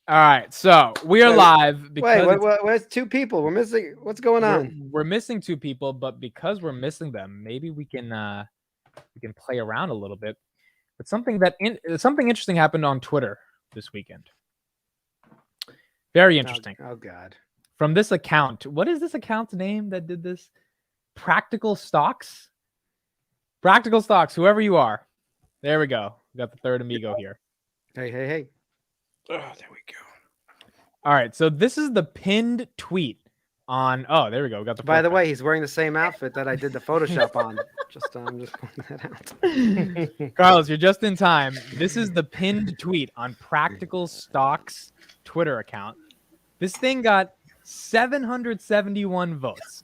All right, so we are live because where's two people? We're missing. What's going on? we're missing two people, but because we're missing them, maybe we can play around a little bit. But something interesting happened on Twitter this weekend. Very interesting. Oh God. From this account, what is this account's name that did this? Practical Stocks. Practical Stocks. Whoever you are, there we go. We got the third amigo here. Hey. Oh, there we go. All right, so this is the pinned tweet on. Oh, there we go. We got the. By the way, he's wearing the same outfit that I did the Photoshop on. I'm just pointing that out. Carlos, you're just in time. This is the pinned tweet on Practical Stocks Twitter account. This thing got 771 votes.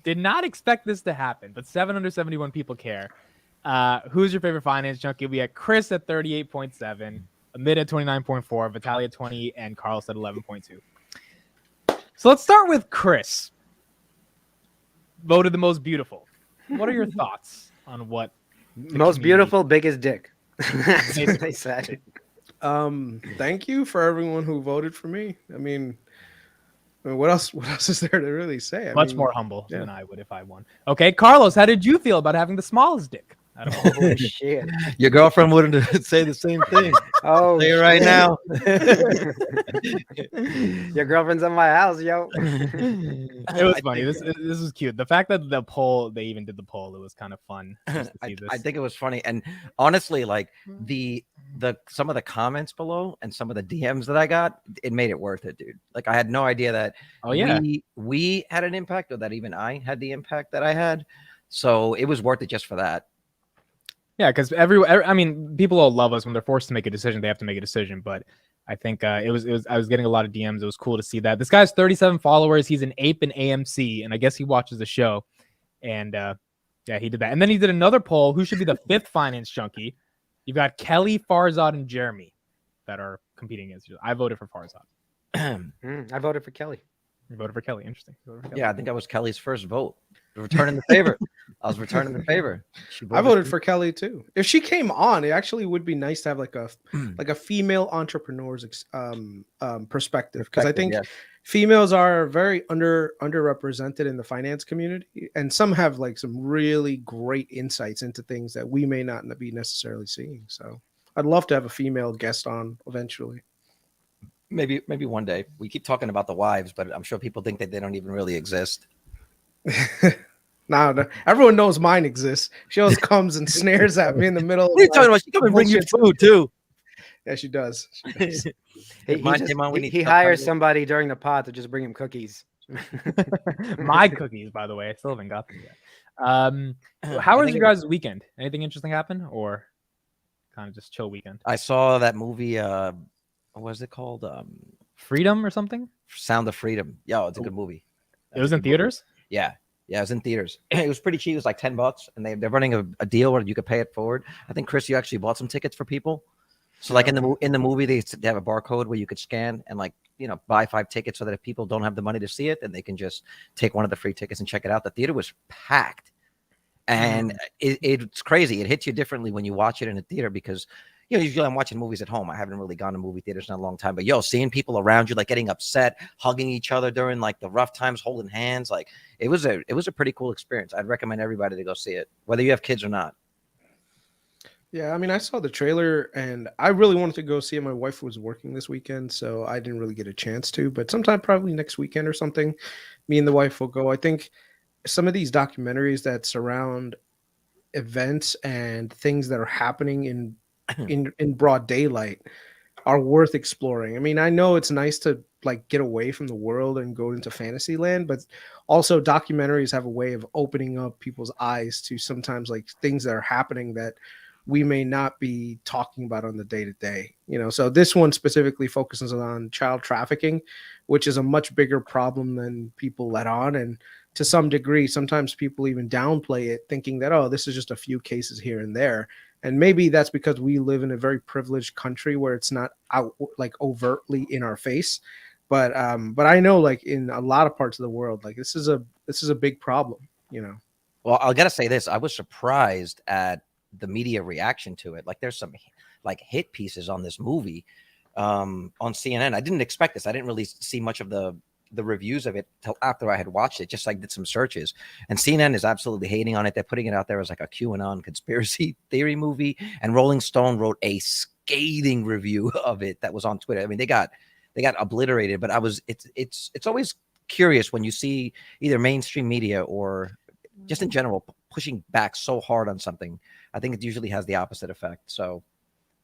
Did not expect this to happen, but 771 people care. Who's your favorite finance junkie? We had Chris at 38.7. Amit at 29.4, Vitaly at 20, and Carlos at 11.2. So let's start with Chris. Voted the most beautiful. What are your thoughts on what? Most beautiful, biggest dick. That's what they said. Thank you for everyone who voted for me. I mean, what else is there to really say? Much more humble than I would if I won. Okay, Carlos, how did you feel about having the smallest dick? Oh shit! Your girlfriend wouldn't say the same thing. Oh, say it right now. Your girlfriend's in my house, yo. It was funny. This was cute. The fact that they even did the poll, it was kind of fun. I think it was funny, and honestly, like the some of the comments below and some of the DMs that I got, it made it worth it, dude. Like I had no idea that we had an impact, or that even I had the impact that I had. So it was worth it just for that. Yeah, because people all love us when they're forced to make a decision. They have to make a decision. But I think it was. I was getting a lot of DMs. It was cool to see that. This guy has 37 followers. He's an ape in AMC, and I guess he watches the show. And he did that. And then he did another poll. Who should be the fifth finance junkie? You've got Kelly, Farzad, and Jeremy that are competing against you. I voted for Farzad. I voted for Kelly. You voted for Kelly. Interesting. Yeah, I think I was Kelly's first vote. Returning the favor. I was returning the favor. I voted for Kelly too. If she came on, it actually would be nice to have like a female entrepreneur's perspective, because I think females are very underrepresented in the finance community, and some have like some really great insights into things that we may not be necessarily seeing. So I'd love to have a female guest on eventually. Maybe one day. We keep talking about the wives, but I'm sure people think that they don't even really exist. No, everyone knows mine exists. She always comes and snares at me in the middle. What are you talking about? She come and bring you food too. Yeah, she does. He hires somebody during the pod to just bring him cookies. My cookies, by the way. I still haven't got them yet. How was your guys' weekend? Anything interesting happen, or kind of just chill weekend? I saw that movie. What was it called? Freedom or something? Sound of Freedom. Yo, it's a good movie. It was in theaters? Yeah, it was in theaters. It was pretty cheap. It was like $10, and they're running a deal where you could pay it forward. I think, Chris, you actually bought some tickets for people. So like in the movie, they have a barcode where you could scan and buy 5 tickets, so that if people don't have the money to see it, then they can just take one of the free tickets and check it out. The theater was packed, and it's crazy. It hits you differently when you watch it in a theater, because usually I'm watching movies at home. I haven't really gone to movie theaters in a long time. But seeing people around you, like getting upset, hugging each other during like the rough times, holding hands, like it was a pretty cool experience. I'd recommend everybody to go see it, whether you have kids or not. Yeah, I mean, I saw the trailer and I really wanted to go see it. My wife was working this weekend, so I didn't really get a chance to. But sometime probably next weekend or something, me and the wife will go. I think some of these documentaries that surround events and things that are happening in broad daylight are worth exploring. I mean, I know it's nice to like get away from the world and go into fantasy land, but also documentaries have a way of opening up people's eyes to sometimes like things that are happening that we may not be talking about on the day-to-day. So this one specifically focuses on child trafficking, which is a much bigger problem than people let on. And to some degree, sometimes people even downplay it, thinking that, oh, this is just a few cases here and there. And maybe that's because we live in a very privileged country where it's not out like overtly in our face. But I know like in a lot of parts of the world, like this is a big problem, Well, I gotta say this. I was surprised at the media reaction to it. Like there's some like hit pieces on this movie, on CNN. I didn't expect this. I didn't really see much of the reviews of it till after I had watched it, just like did some searches. And CNN is absolutely hating on it. They're putting it out there as like a QAnon conspiracy theory movie. And Rolling Stone wrote a scathing review of it that was on Twitter. I mean, they got obliterated, but it's always curious when you see either mainstream media or just in general pushing back so hard on something. I think it usually has the opposite effect. So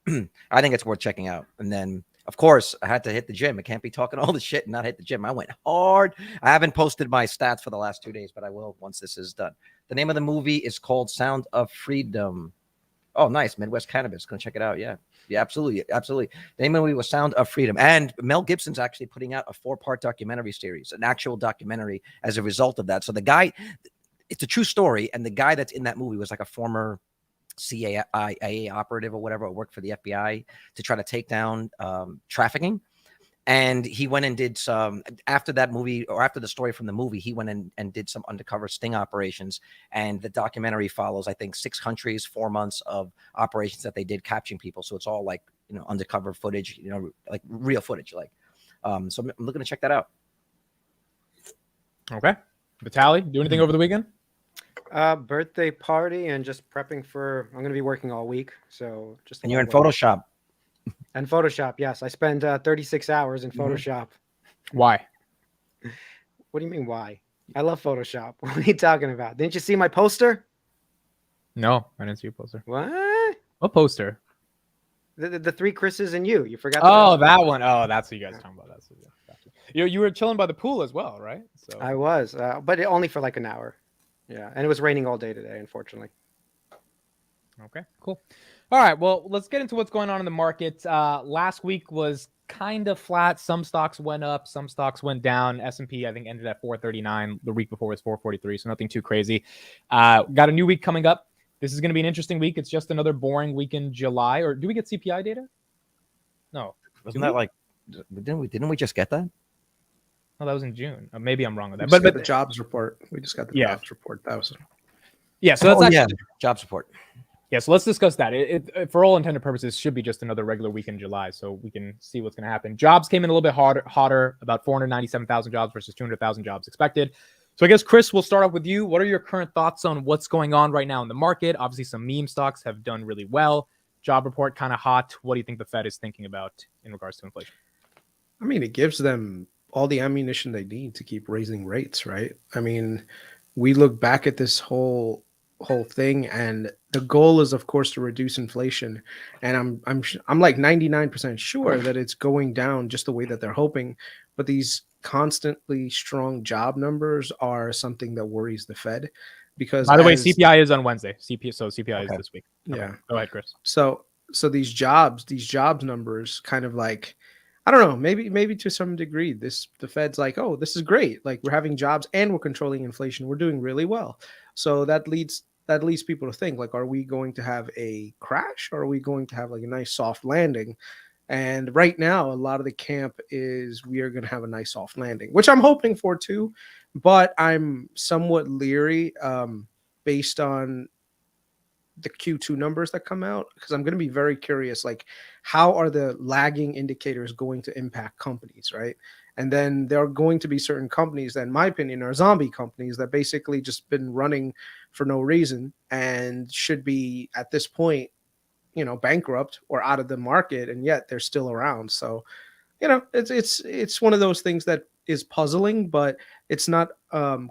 I think it's worth checking out. And then, of course, I had to hit the gym. I can't be talking all the shit and not hit the gym. I went hard. I haven't posted my stats for the last 2 days, but I will once this is done. The name of the movie is called Sound of Freedom. Oh, nice. Midwest Cannabis. Gonna check it out. Yeah, absolutely. The name of the movie was Sound of Freedom. And Mel Gibson's actually putting out a 4-part documentary series, an actual documentary as a result of that. So the guy, it's a true story. And the guy that's in that movie was like a former CIA operative or whatever, worked for the FBI to try to take down trafficking. And he went and did some, after that movie, or after the story from the movie, he went in and did some undercover sting operations. And the documentary follows, I think, 6 countries, 4 months of operations that they did capturing people. So it's all like, undercover footage, like real footage. Like, so I'm looking to check that out. Okay. Vitaly, do anything over the weekend? Birthday party and just prepping for. I'm going to be working all week, so just. And you're in Photoshop. And Photoshop, yes. I spend 36 hours in Photoshop. Why? What do you mean, why? I love Photoshop. What are you talking about? Didn't you see my poster? No, I didn't see a poster. What? What poster? The 3 Chris's and you. You forgot. Oh, that one. Oh, that's what you guys are talking about. That's what you were chilling by the pool as well, right? So I was, but only for like an hour. Yeah, and it was raining all day today, unfortunately. Okay, cool. All right, well, let's get into what's going on in the market. Last week was kind of flat. Some stocks went up, some stocks went down. S&P, I think, ended at 439. The week before was 443, so nothing too crazy. Got a new week coming up. This is going to be an interesting week. It's just another boring week in July. Or do we get CPI data? No. Wasn't that like, didn't we just get that? Oh, that was in June. Maybe I'm wrong with that. But But the jobs report. We just got the Yeah. jobs report. That was yeah, so that's actually Job support. Yeah, so let's discuss that. It for all intended purposes, should be just another regular week in July, so we can see what's going to happen. Jobs came in a little bit hotter, about 497,000 jobs versus 200,000 jobs expected. So I guess, Chris, we'll start off with you. What are your current thoughts on what's going on right now in the market? Obviously, some meme stocks have done really well. Job report kind of hot. What do you think the Fed is thinking about in regards to inflation? I mean, it gives them all the ammunition they need to keep raising rates, right? I mean, we look back at this whole thing, and the goal is, of course, to reduce inflation. And I'm like 99% sure that it's going down just the way that they're hoping. But these constantly strong job numbers are something that worries the Fed. Because, by the way, CPI is on Wednesday. CPI is this week. Okay. Yeah. Go ahead, Chris. So these jobs numbers kind of like, I don't know, maybe to some degree, the Fed's like, oh, this is great. Like, we're having jobs and we're controlling inflation. We're doing really well. So that leads people to think, like, are we going to have a crash, or are we going to have like a nice soft landing? And right now, a lot of the camp is we are going to have a nice soft landing, which I'm hoping for too. But I'm somewhat leery based on the Q2 numbers that come out, because I'm going to be very curious, like, how are the lagging indicators going to impact companies, right? And then there are going to be certain companies that, in my opinion, are zombie companies that basically just been running for no reason and should be at this point, bankrupt or out of the market, and yet they're still around. So, it's one of those things that is puzzling, but it's not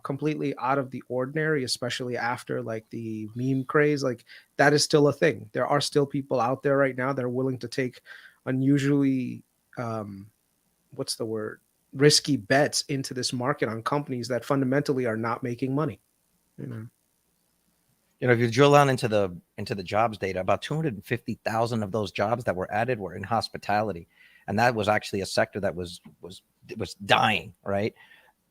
completely out of the ordinary, especially after like the meme craze. Like, that is still a thing. There are still people out there right now that are willing to take unusually risky bets into this market on companies that fundamentally are not making money. If you drill down into the jobs data, about 250,000 of those jobs that were added were in hospitality, and that was actually a sector that was dying, right?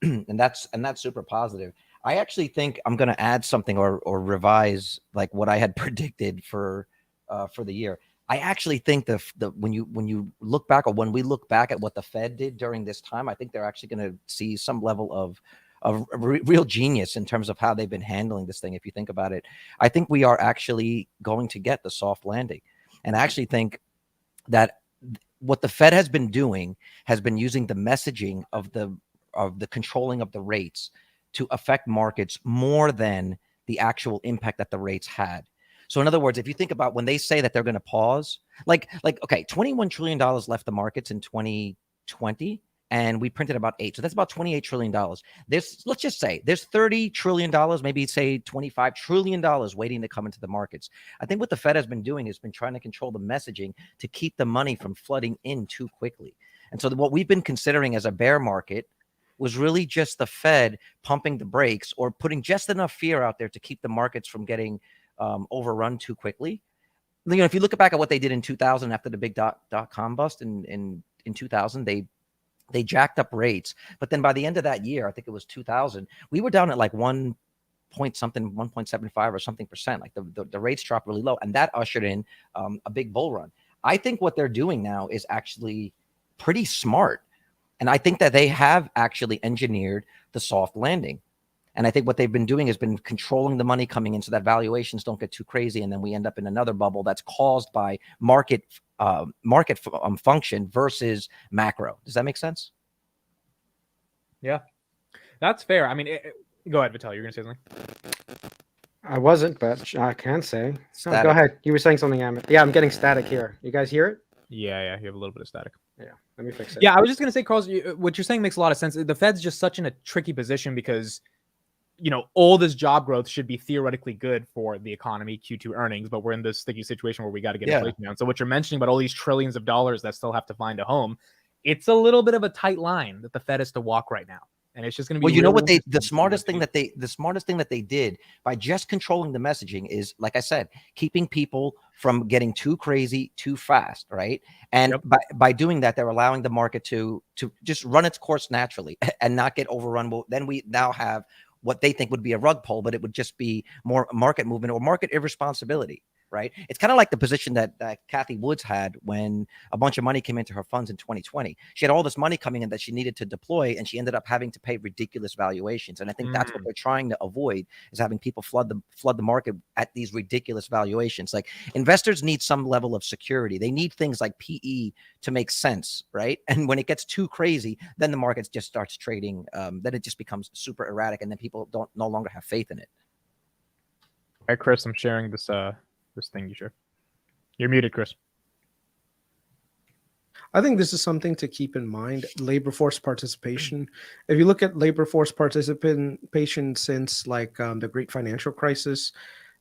and that's super positive. I actually think I'm going to add something or revise like what I had predicted for the year. I actually think when you look back, or when we look back at what the Fed did during this time, I think they're actually going to see some level of real genius in terms of how they've been handling this thing. If you think about it, I think we are actually going to get the soft landing. And I actually think that what the Fed has been doing has been using the messaging of the controlling of the rates to affect markets more than the actual impact that the rates had. So in other words, if you think about when they say that they're going to pause, like okay, $21 trillion left the markets in 2020, and we printed about 8. So that's about $28 trillion. Let's just say there's $30 trillion, maybe say $25 trillion waiting to come into the markets. I think what the Fed has been doing is been trying to control the messaging to keep the money from flooding in too quickly. And so what we've been considering as a bear market was really just the Fed pumping the brakes or putting just enough fear out there to keep the markets from getting overrun too quickly. You know, if you look back at what they did in 2000 after the big dot-com bust in 2000, they jacked up rates. But then by the end of that year, I think it was 2000, we were down at like 1.75 or something percent. Like the rates dropped really low, and that ushered in a big bull run. I think what they're doing now is actually pretty smart. And I think that they have actually engineered the soft landing. And I think what they've been doing has been controlling the money coming in so that valuations don't get too crazy. And then we end up in another bubble that's caused by market function versus macro. Does that make sense? Yeah, that's fair. I mean, go ahead, Vital. You're going to say something? I wasn't, but I can say. Static. Go ahead. You were saying something, Amit. Yeah, I'm getting static here. You guys hear it? Yeah, you have a little bit of static. Yeah, let me fix it. Yeah, I was just going to say, Carlos, what you're saying makes a lot of sense. The Fed's just such in a tricky position because, you know, all this job growth should be theoretically good for the economy, Q2 earnings, but we're in this sticky situation where we got to get inflation down. So what you're mentioning about all these trillions of dollars that still have to find a home, it's a little bit of a tight line that the Fed has to walk right now. And it's just going to be. Well, you know what the smartest thing that they did by just controlling the messaging is, like I said, keeping people from getting too crazy too fast, right? And by doing that, they're allowing the market to just run its course naturally and not get overrun. Well, then we now have what they think would be a rug pull, but it would just be more market movement or market irresponsibility, right? It's kind of like the position that Cathie Woods had when a bunch of money came into her funds in 2020. She had all this money coming in that she needed to deploy, and she ended up having to pay ridiculous valuations. And I think that's what they're trying to avoid, is having people flood the market at these ridiculous valuations. Like, investors need some level of security. They need things like PE to make sense, right? And when it gets too crazy, then the market just starts trading. Then it just becomes super erratic, and then people no longer have faith in it. All right, Chris, I'm sharing this thing you share. You're muted, Chris. I think this is something to keep in mind. Labor force participation. If you look at labor force participation since like the Great Financial Crisis,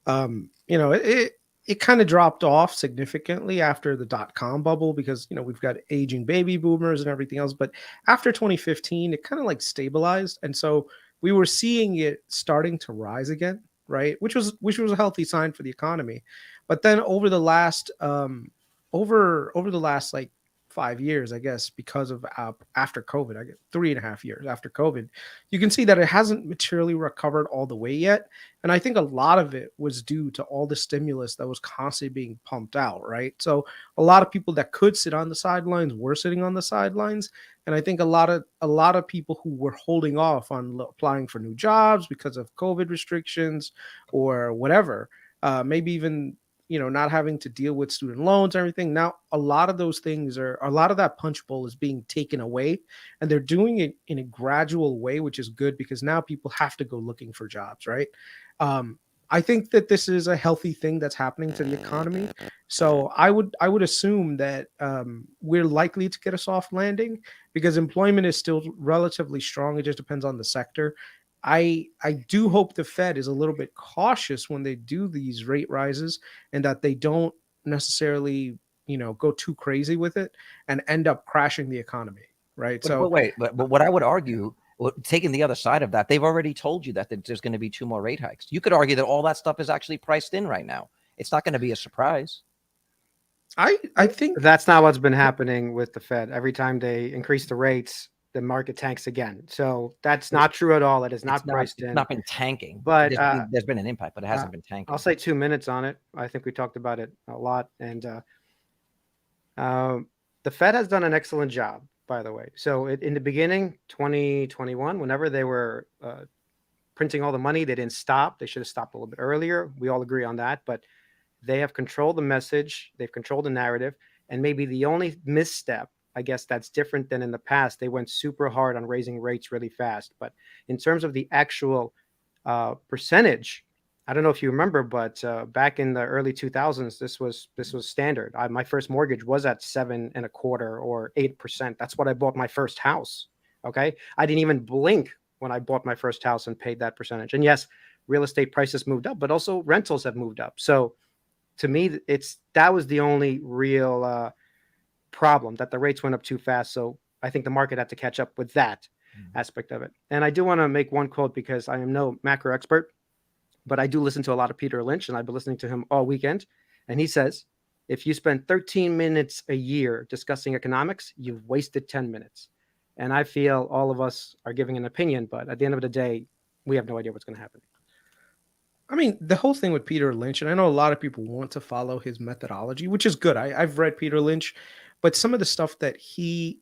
you know, it kind of dropped off significantly after the .com bubble because, you know, we've got aging baby boomers and everything else. But after 2015, it kind of like stabilized, and so we were seeing it starting to rise again, right? Which was a healthy sign for the economy. But then over the last like 5 years, I guess, because of after COVID, I get 3.5 years after COVID, you can see that it hasn't materially recovered all the way yet. And I think a lot of it was due to all the stimulus that was constantly being pumped out, right? So a lot of people that could sit on the sidelines were sitting on the sidelines. And I think a lot of people who were holding off on applying for new jobs because of COVID restrictions or whatever, maybe even, you know, not having to deal with student loans and everything. Now, a lot of that punch bowl is being taken away, and they're doing it in a gradual way, which is good because now people have to go looking for jobs, right? I think that this is a healthy thing that's happening to the economy. So I would assume that we're likely to get a soft landing because employment is still relatively strong. It just depends on the sector. I do hope the Fed is a little bit cautious when they do these rate rises and that they don't necessarily, you know, go too crazy with it and end up crashing the economy, right? But what I would argue, taking the other side of that, they've already told you that there's going to be 2 more rate hikes. You could argue that all that stuff is actually priced in right now. It's not going to be a surprise. I think that's not what's been happening with the Fed. Every time they increase the rates, the market tanks again. So that's not true at all. It is not priced in. It's not been tanking, but there's been an impact, but it hasn't been tanking. I'll say 2 minutes on it. I think we talked about it a lot. And the Fed has done an excellent job, by the way. So in the beginning, 2021, whenever they were printing all the money, they didn't stop. They should have stopped a little bit earlier. We all agree on that. But they have controlled the message. They've controlled the narrative. And maybe the only misstep, I guess that's different than in the past, they went super hard on raising rates really fast. But in terms of the actual percentage, I don't know if you remember, but back in the early 2000s, this was standard. My first mortgage was at 7.25% or 8%. That's what I bought my first house. Okay, I didn't even blink when I bought my first house and paid that percentage. And yes, real estate prices moved up, but also rentals have moved up. So to me, that was the only real problem, that the rates went up too fast. So I think the market had to catch up with that aspect of it. And I do want to make one quote, because I am no macro expert, but I do listen to a lot of Peter Lynch, and I've been listening to him all weekend. And he says, if you spend 13 minutes a year discussing economics, you've wasted 10 minutes. And I feel all of us are giving an opinion, but at the end of the day, we have no idea what's going to happen. I mean, the whole thing with Peter Lynch, and I know a lot of people want to follow his methodology, which is good. I've read Peter Lynch, but some of the stuff that he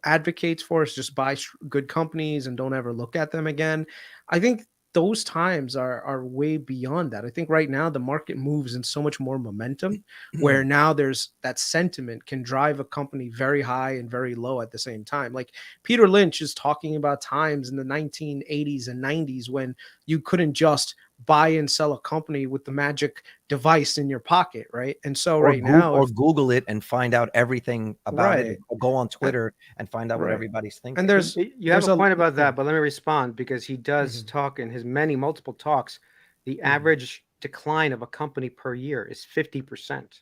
advocates for is just buy good companies and don't ever look at them again. I think those times are way beyond that. I think right now the market moves in so much more momentum, where now there's that sentiment can drive a company very high and very low at the same time. Like Peter Lynch is talking about times in the 1980s and 90s when you couldn't just buy and sell a company with the magic device in your pocket, right? And so or Google it and find out everything about Right. it, or go on Twitter and find out what Right. everybody's thinking. And there's You have a point about yeah. that, but let me respond, because he does talk in his multiple talks. The average decline of a company per year is 50%.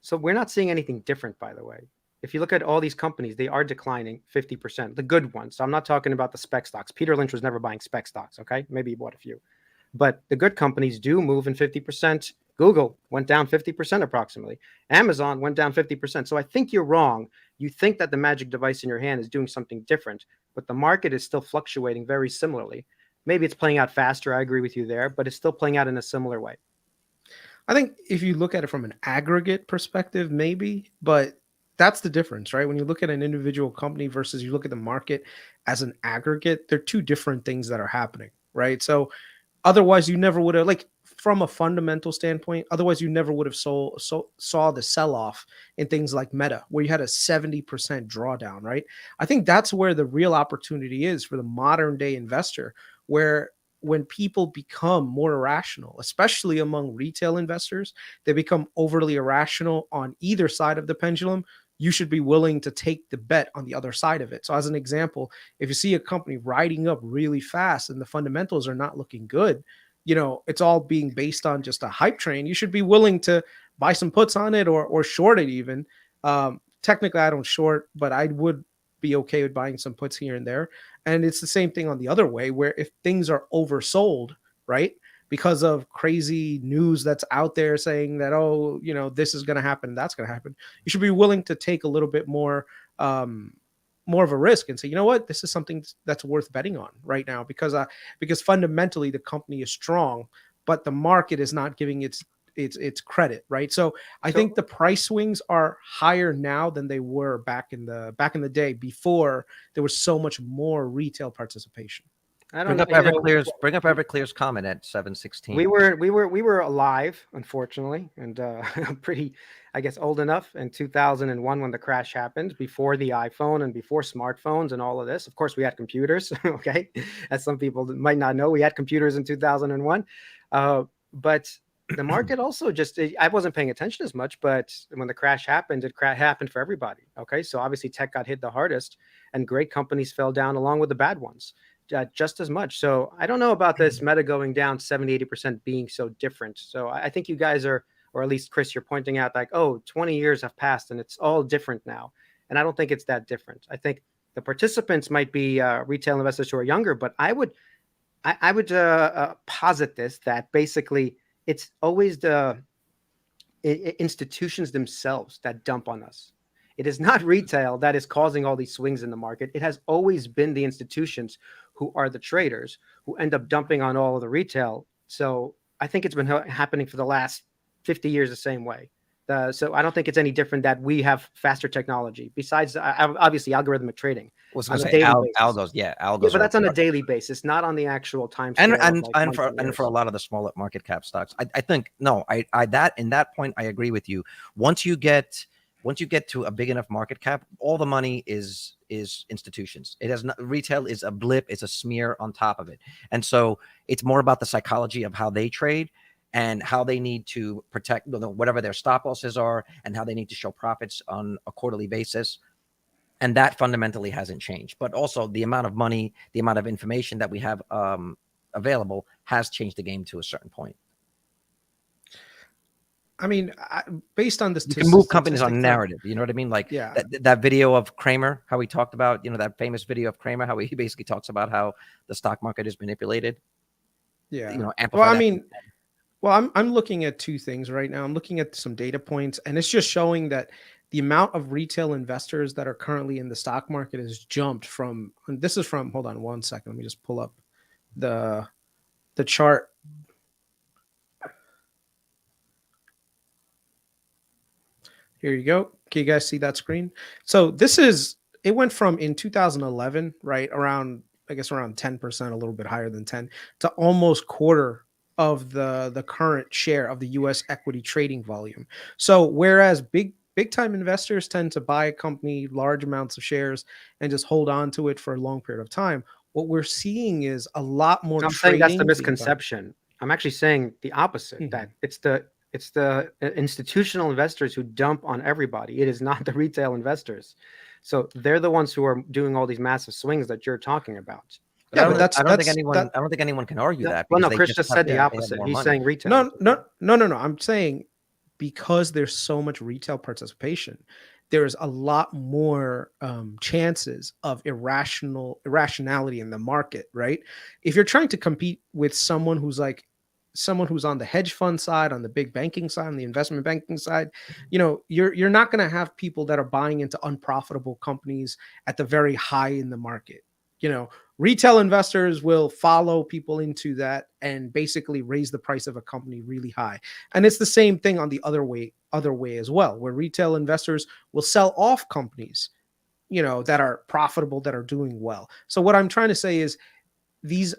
So we're not seeing anything different, by the way. If you look at all these companies, they are declining 50%, the good ones. So I'm not talking about the spec stocks. Peter Lynch was never buying spec stocks, okay? Maybe he bought a few. But the good companies do move in 50%. Google went down 50% approximately. Amazon went down 50%. So I think you're wrong. You think that the magic device in your hand is doing something different, but the market is still fluctuating very similarly. Maybe it's playing out faster. I agree with you there, but it's still playing out in a similar way. I think if you look at it from an aggregate perspective, maybe, but that's the difference, right? When you look at an individual company versus you look at the market as an aggregate, they're two different things that are happening, right? So otherwise, you never would have, like, from a fundamental standpoint, otherwise you never would have saw the sell-off in things like Meta, where you had a 70% drawdown, right? I think that's where the real opportunity is for the modern day investor, where when people become more irrational, especially among retail investors, they become overly irrational on either side of the pendulum. You should be willing to take the bet on the other side of it. So as an example, if you see a company riding up really fast and the fundamentals are not looking good, you know, it's all being based on just a hype train. You should be willing to buy some puts on it or short it even. Technically, I don't short, but I would be okay with buying some puts here and there. And it's the same thing on the other way, where if things are oversold, right, because of crazy news that's out there saying that, oh, you know, this is going to happen, that's going to happen, you should be willing to take a little bit more of a risk and say, you know what, this is something that's worth betting on right now, because fundamentally the company is strong, but the market is not giving its credit, right? So I think the price swings are higher now than they were back in the day, before there was so much more retail participation. I don't Bring up Everclear's comment at 7:16. We were alive, unfortunately, and I'm pretty, I guess, old enough in 2001 when the crash happened, before the iPhone and before smartphones and all of this. Of course, we had computers. Okay, as some people might not know, we had computers in 2001, but the market also I wasn't paying attention as much, but when the crash happened, it happened for everybody. Okay, so obviously tech got hit the hardest, and great companies fell down along with the bad ones. Just as much. So I don't know about this Meta going down 70-80% being so different. So I think you guys are, or at least Chris, you're pointing out like, oh, 20 years have passed and it's all different now. And I don't think it's that different. I think the participants might be retail investors who are younger, but I would posit this, that basically it's always the institutions themselves that dump on us. It is not retail that is causing all these swings in the market. It has always been the institutions who are the traders who end up dumping on all of the retail. So I think it's been happening for the last 50 years the same way. So I don't think it's any different that we have faster technology, besides obviously algorithmic trading. Was going to say algos, yeah, algos. Yeah, but that's on a daily basis, not on the actual time scale. And for a lot of the smaller market cap stocks, I think, no, I that in that point I agree with you. Once you get once you get to a big enough market cap, all the money is institutions. It has not, retail is a blip, it's a smear on top of it. And so it's more about the psychology of how they trade and how they need to protect whatever their stop losses are and how they need to show profits on a quarterly basis. And that fundamentally hasn't changed. But also the amount of money, the amount of information that we have available has changed the game to a certain point. I mean, based on this, you can move companies on narrative. You know what I mean? Like that video of Kramer, how he talked about, that famous video of Kramer, how he basically talks about how the stock market is manipulated. Yeah. I'm looking at two things right now. I'm looking at some data points, and it's just showing that the amount of retail investors that are currently in the stock market has jumped from. And this is from. Hold on one second. Let me just pull up the chart. Here you go. Can you guys see that screen? So it went from in 2011, right, around 10%, a little bit higher than 10, to almost quarter of the current share of the U.S. equity trading volume. So whereas big time investors tend to buy a company, large amounts of shares, and just hold on to it for a long period of time, what we're seeing is a lot more. I'm saying that's the misconception. I'm actually saying the opposite. That it's the institutional investors who dump on everybody. It is not the retail investors. So they're the ones who are doing all these massive swings that you're talking about. I don't think anyone can argue that. Well, no, Chris just said the opposite. He's saying retail. No. I'm saying because there's so much retail participation, there's a lot more chances of irrationality in the market, right? If you're trying to compete with someone who's on the hedge fund side, on the big banking side, on the investment banking side, you're not going to have people that are buying into unprofitable companies at the very high in the market. Retail investors will follow people into that and basically raise the price of a company really high. And it's the same thing on the other way as well, where retail investors will sell off companies, that are profitable, that are doing well. So what I'm trying to say is these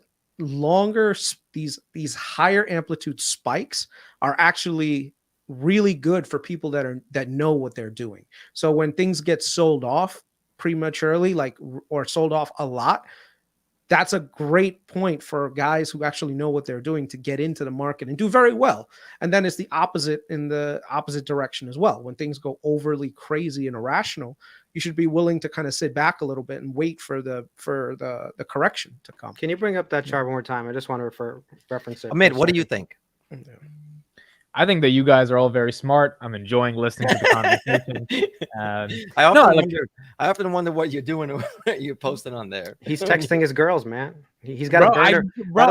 higher amplitude spikes are actually really good for people that know what they're doing. So when things get sold off prematurely, or sold off a lot, that's a great point for guys who actually know what they're doing to get into the market and do very well. And then it's the opposite in the opposite direction as well. When things go overly crazy and irrational, you should be willing to kind of sit back a little bit and wait for the correction to come. Can you bring up that chart one more time? I just want to reference it. Ahmed, what do you think? I think that you guys are all very smart. I'm enjoying listening to the conversation. I often wonder what you're doing, what you're posting on there. He's texting his girls, man. He's got a burner.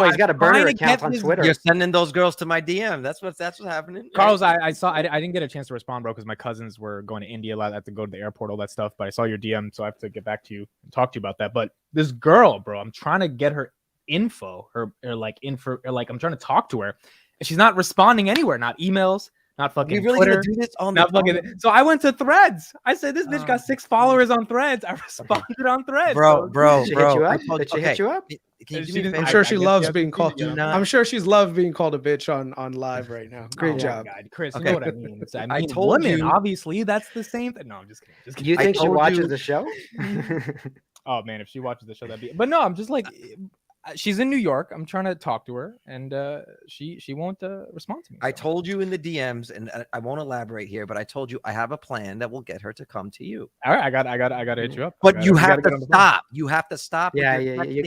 He's got a burner account on Twitter. You're sending those girls to my DM. That's what's happening. Carlos, I didn't get a chance to respond, bro, because my cousins were going to India. I had to go to the airport, all that stuff. But I saw your DM, so I have to get back to you and talk to you about that. But this girl, bro, I'm trying to get her info, I'm trying to talk to her. And she's not responding anywhere, not emails, not fucking you really Twitter. Do this on not fucking, so I went to Threads. I said, this bitch got 6 followers on Threads. I responded on Threads. Did she hit you up? I'm sure she loves being called. I'm sure she's loved being called a bitch on live right now. Great job, God. Chris. You know what I mean? I told women, obviously, that's the same thing. No, I'm just kidding. Do you think she watches the show? Oh man, if she watches the show, that'd be. But no, I'm just like. She's in New York. I'm trying to talk to her, and she won't respond to me. So. I told you in the DMs, and I won't elaborate here, but I told you I have a plan that will get her to come to you. All right, I got to hit you up. But you have to stop. You have to stop. Yeah. You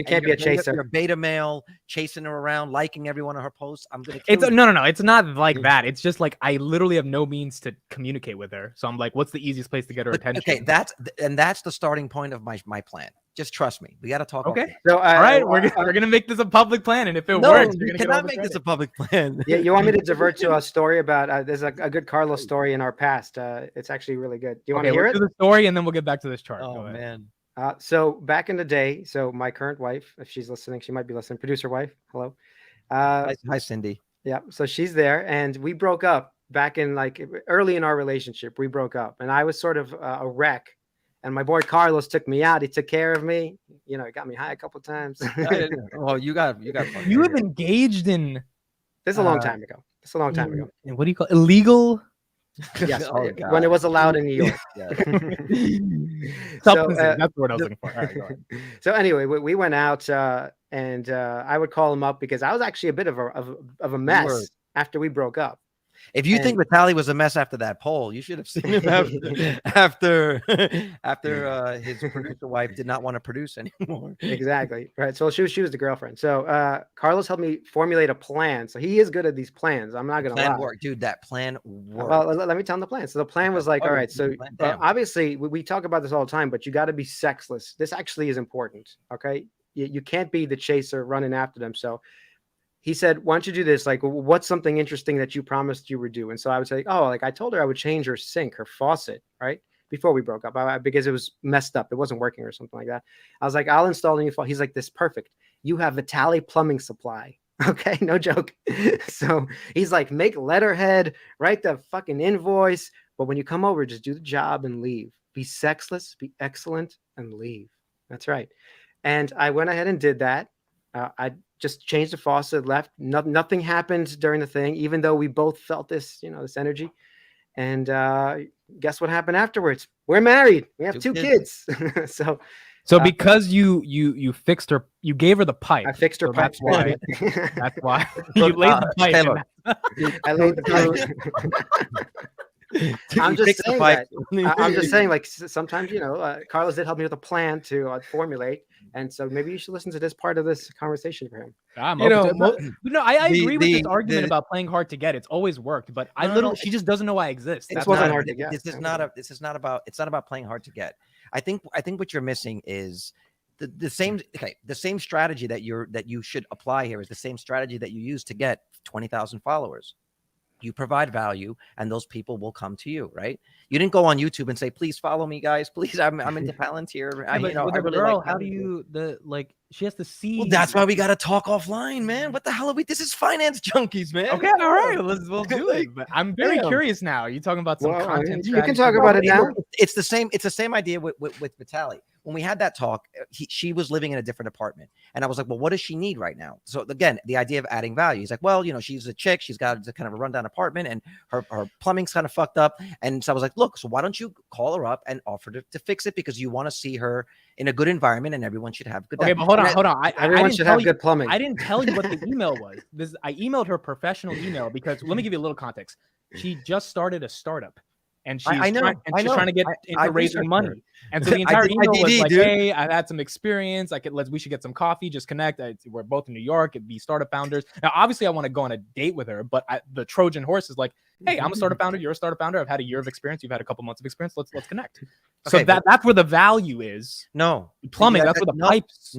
can't be a chaser. You're a beta male chasing her around, liking every one of her posts. I'm gonna. No. It's not like that. It's just like I literally have no means to communicate with her. So I'm like, what's the easiest place to get her attention? Okay, that's the starting point of my plan. Just trust me. We got to talk. Okay. So, all right, we're gonna make this a public plan, and if it works, you cannot make this a public plan. Yeah, you want me to divert to a story about? There's a good Carlos story in our past. It's actually really good. Do you want to hear it? Do the story, and then we'll get back to this chart. Oh man. So back in the day, my current wife, if she's listening, she might be listening. Producer wife, hello. Hi, Cindy. Yeah. So she's there, and we broke up back in early in our relationship. We broke up, and I was sort of a wreck. And my boy Carlos took me out. He took care of me. He got me high a couple times. Well, you got. You have engaged in. This is a long time ago. And what do you call illegal? Yes, Oh, when it God. was allowed in New York. Yeah. Substances, So, that's the word I was looking for. All right, go ahead. So anyway, we went out, and I would call him up because I was actually a bit of a mess after we broke up. If you think And- Vitaly was a mess after that poll, you should have seen him after his producer wife did not want to produce anymore. Exactly. Right. So she was the girlfriend. So Carlos helped me formulate a plan. So he is good at these plans. I'm not gonna lie. Plan worked, dude. That plan worked. Well, let me tell him the plan. So the plan was like, all right. So Damn. obviously we talk about this all the time, but you got to be sexless. This actually is important. Okay. You can't be the chaser running after them. So he said, why don't you do this? Like, what's something interesting that you promised you would do? And so I would say, oh, like I told her I would change her sink, her faucet, right? Before we broke up, because it was messed up. It wasn't working or something like that. I was like, I'll install a new faucet. He's like, this perfect. You have Vitaly plumbing supply. Okay. No joke. So he's like, make letterhead, write the fucking invoice. But when you come over, just do the job and leave. Be sexless, be excellent, and leave. That's right. And I went ahead and did that. I just changed the faucet, left. Nothing happened during the thing, even though we both felt this, this energy. And guess what happened afterwards? We're married. We have two kids. So because you fixed her, you gave her the pipe. I fixed her so pipe. That's why. That's why you laid the pipe. Taylor. I laid the pipe. I'm just saying that. I'm just saying, like, sometimes, Carlos did help me with a plan to formulate. And so maybe you should listen to this part of this conversation for him. I agree with this argument about playing hard to get. It's always worked, but she just doesn't know I exist. This wasn't hard to get. It's not about playing hard to get. I think what you're missing is the same strategy that you should apply here is the same strategy that you use to get 20,000 followers. You provide value, and those people will come to you, right? You didn't go on YouTube and say, "Please follow me, guys. Please, I'm into Palantir." How do you she has to see? Well, that's why we got to talk offline, man. What the hell are we? This is finance junkies, man. Okay, all right, we'll do it. But I'm very curious now. Are you talking about some content? You can talk about it now. It's the same idea with Vitaly. When we had that talk, she was living in a different apartment. And I was like, well, what does she need right now? So again, the idea of adding value. He's like, well, she's a chick. She's got kind of a rundown apartment and her plumbing's kind of fucked up. And so I was like, look, so why don't you call her up and offer to fix it, because you want to see her in a good environment and everyone should have good. Okay, but hold on. Everyone should have good plumbing. I didn't tell you what the email was. I emailed her professional email because let me give you a little context. She just started a startup. And she's trying to get into raising money. And so the entire email was like, hey, I've had some experience. We should get some coffee, just connect. We're both in New York. It'd be startup founders. Now, obviously, I want to go on a date with her, but the Trojan Horse is like, hey, I'm a startup founder. You're a startup founder. I've had a year of experience. You've had a couple months of experience. Let's connect. So that's where the value is. No. Plumbing, that's where the pipes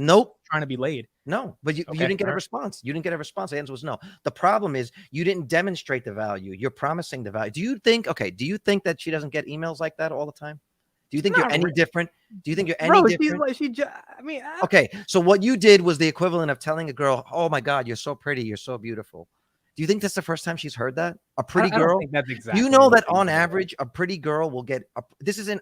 trying to be laid. No, but you didn't get a response. You didn't get a response. The answer was no. The problem is you didn't demonstrate the value. You're promising the value. Do you think that she doesn't get emails like that all the time? Do you think you're any different? Do you think you're any different? Okay, so what you did was the equivalent of telling a girl, oh my God, you're so pretty. You're so beautiful. Do you think that's the first time she's heard that? A pretty girl? I don't think that's exactly. You know that on average, a pretty girl will get, this isn't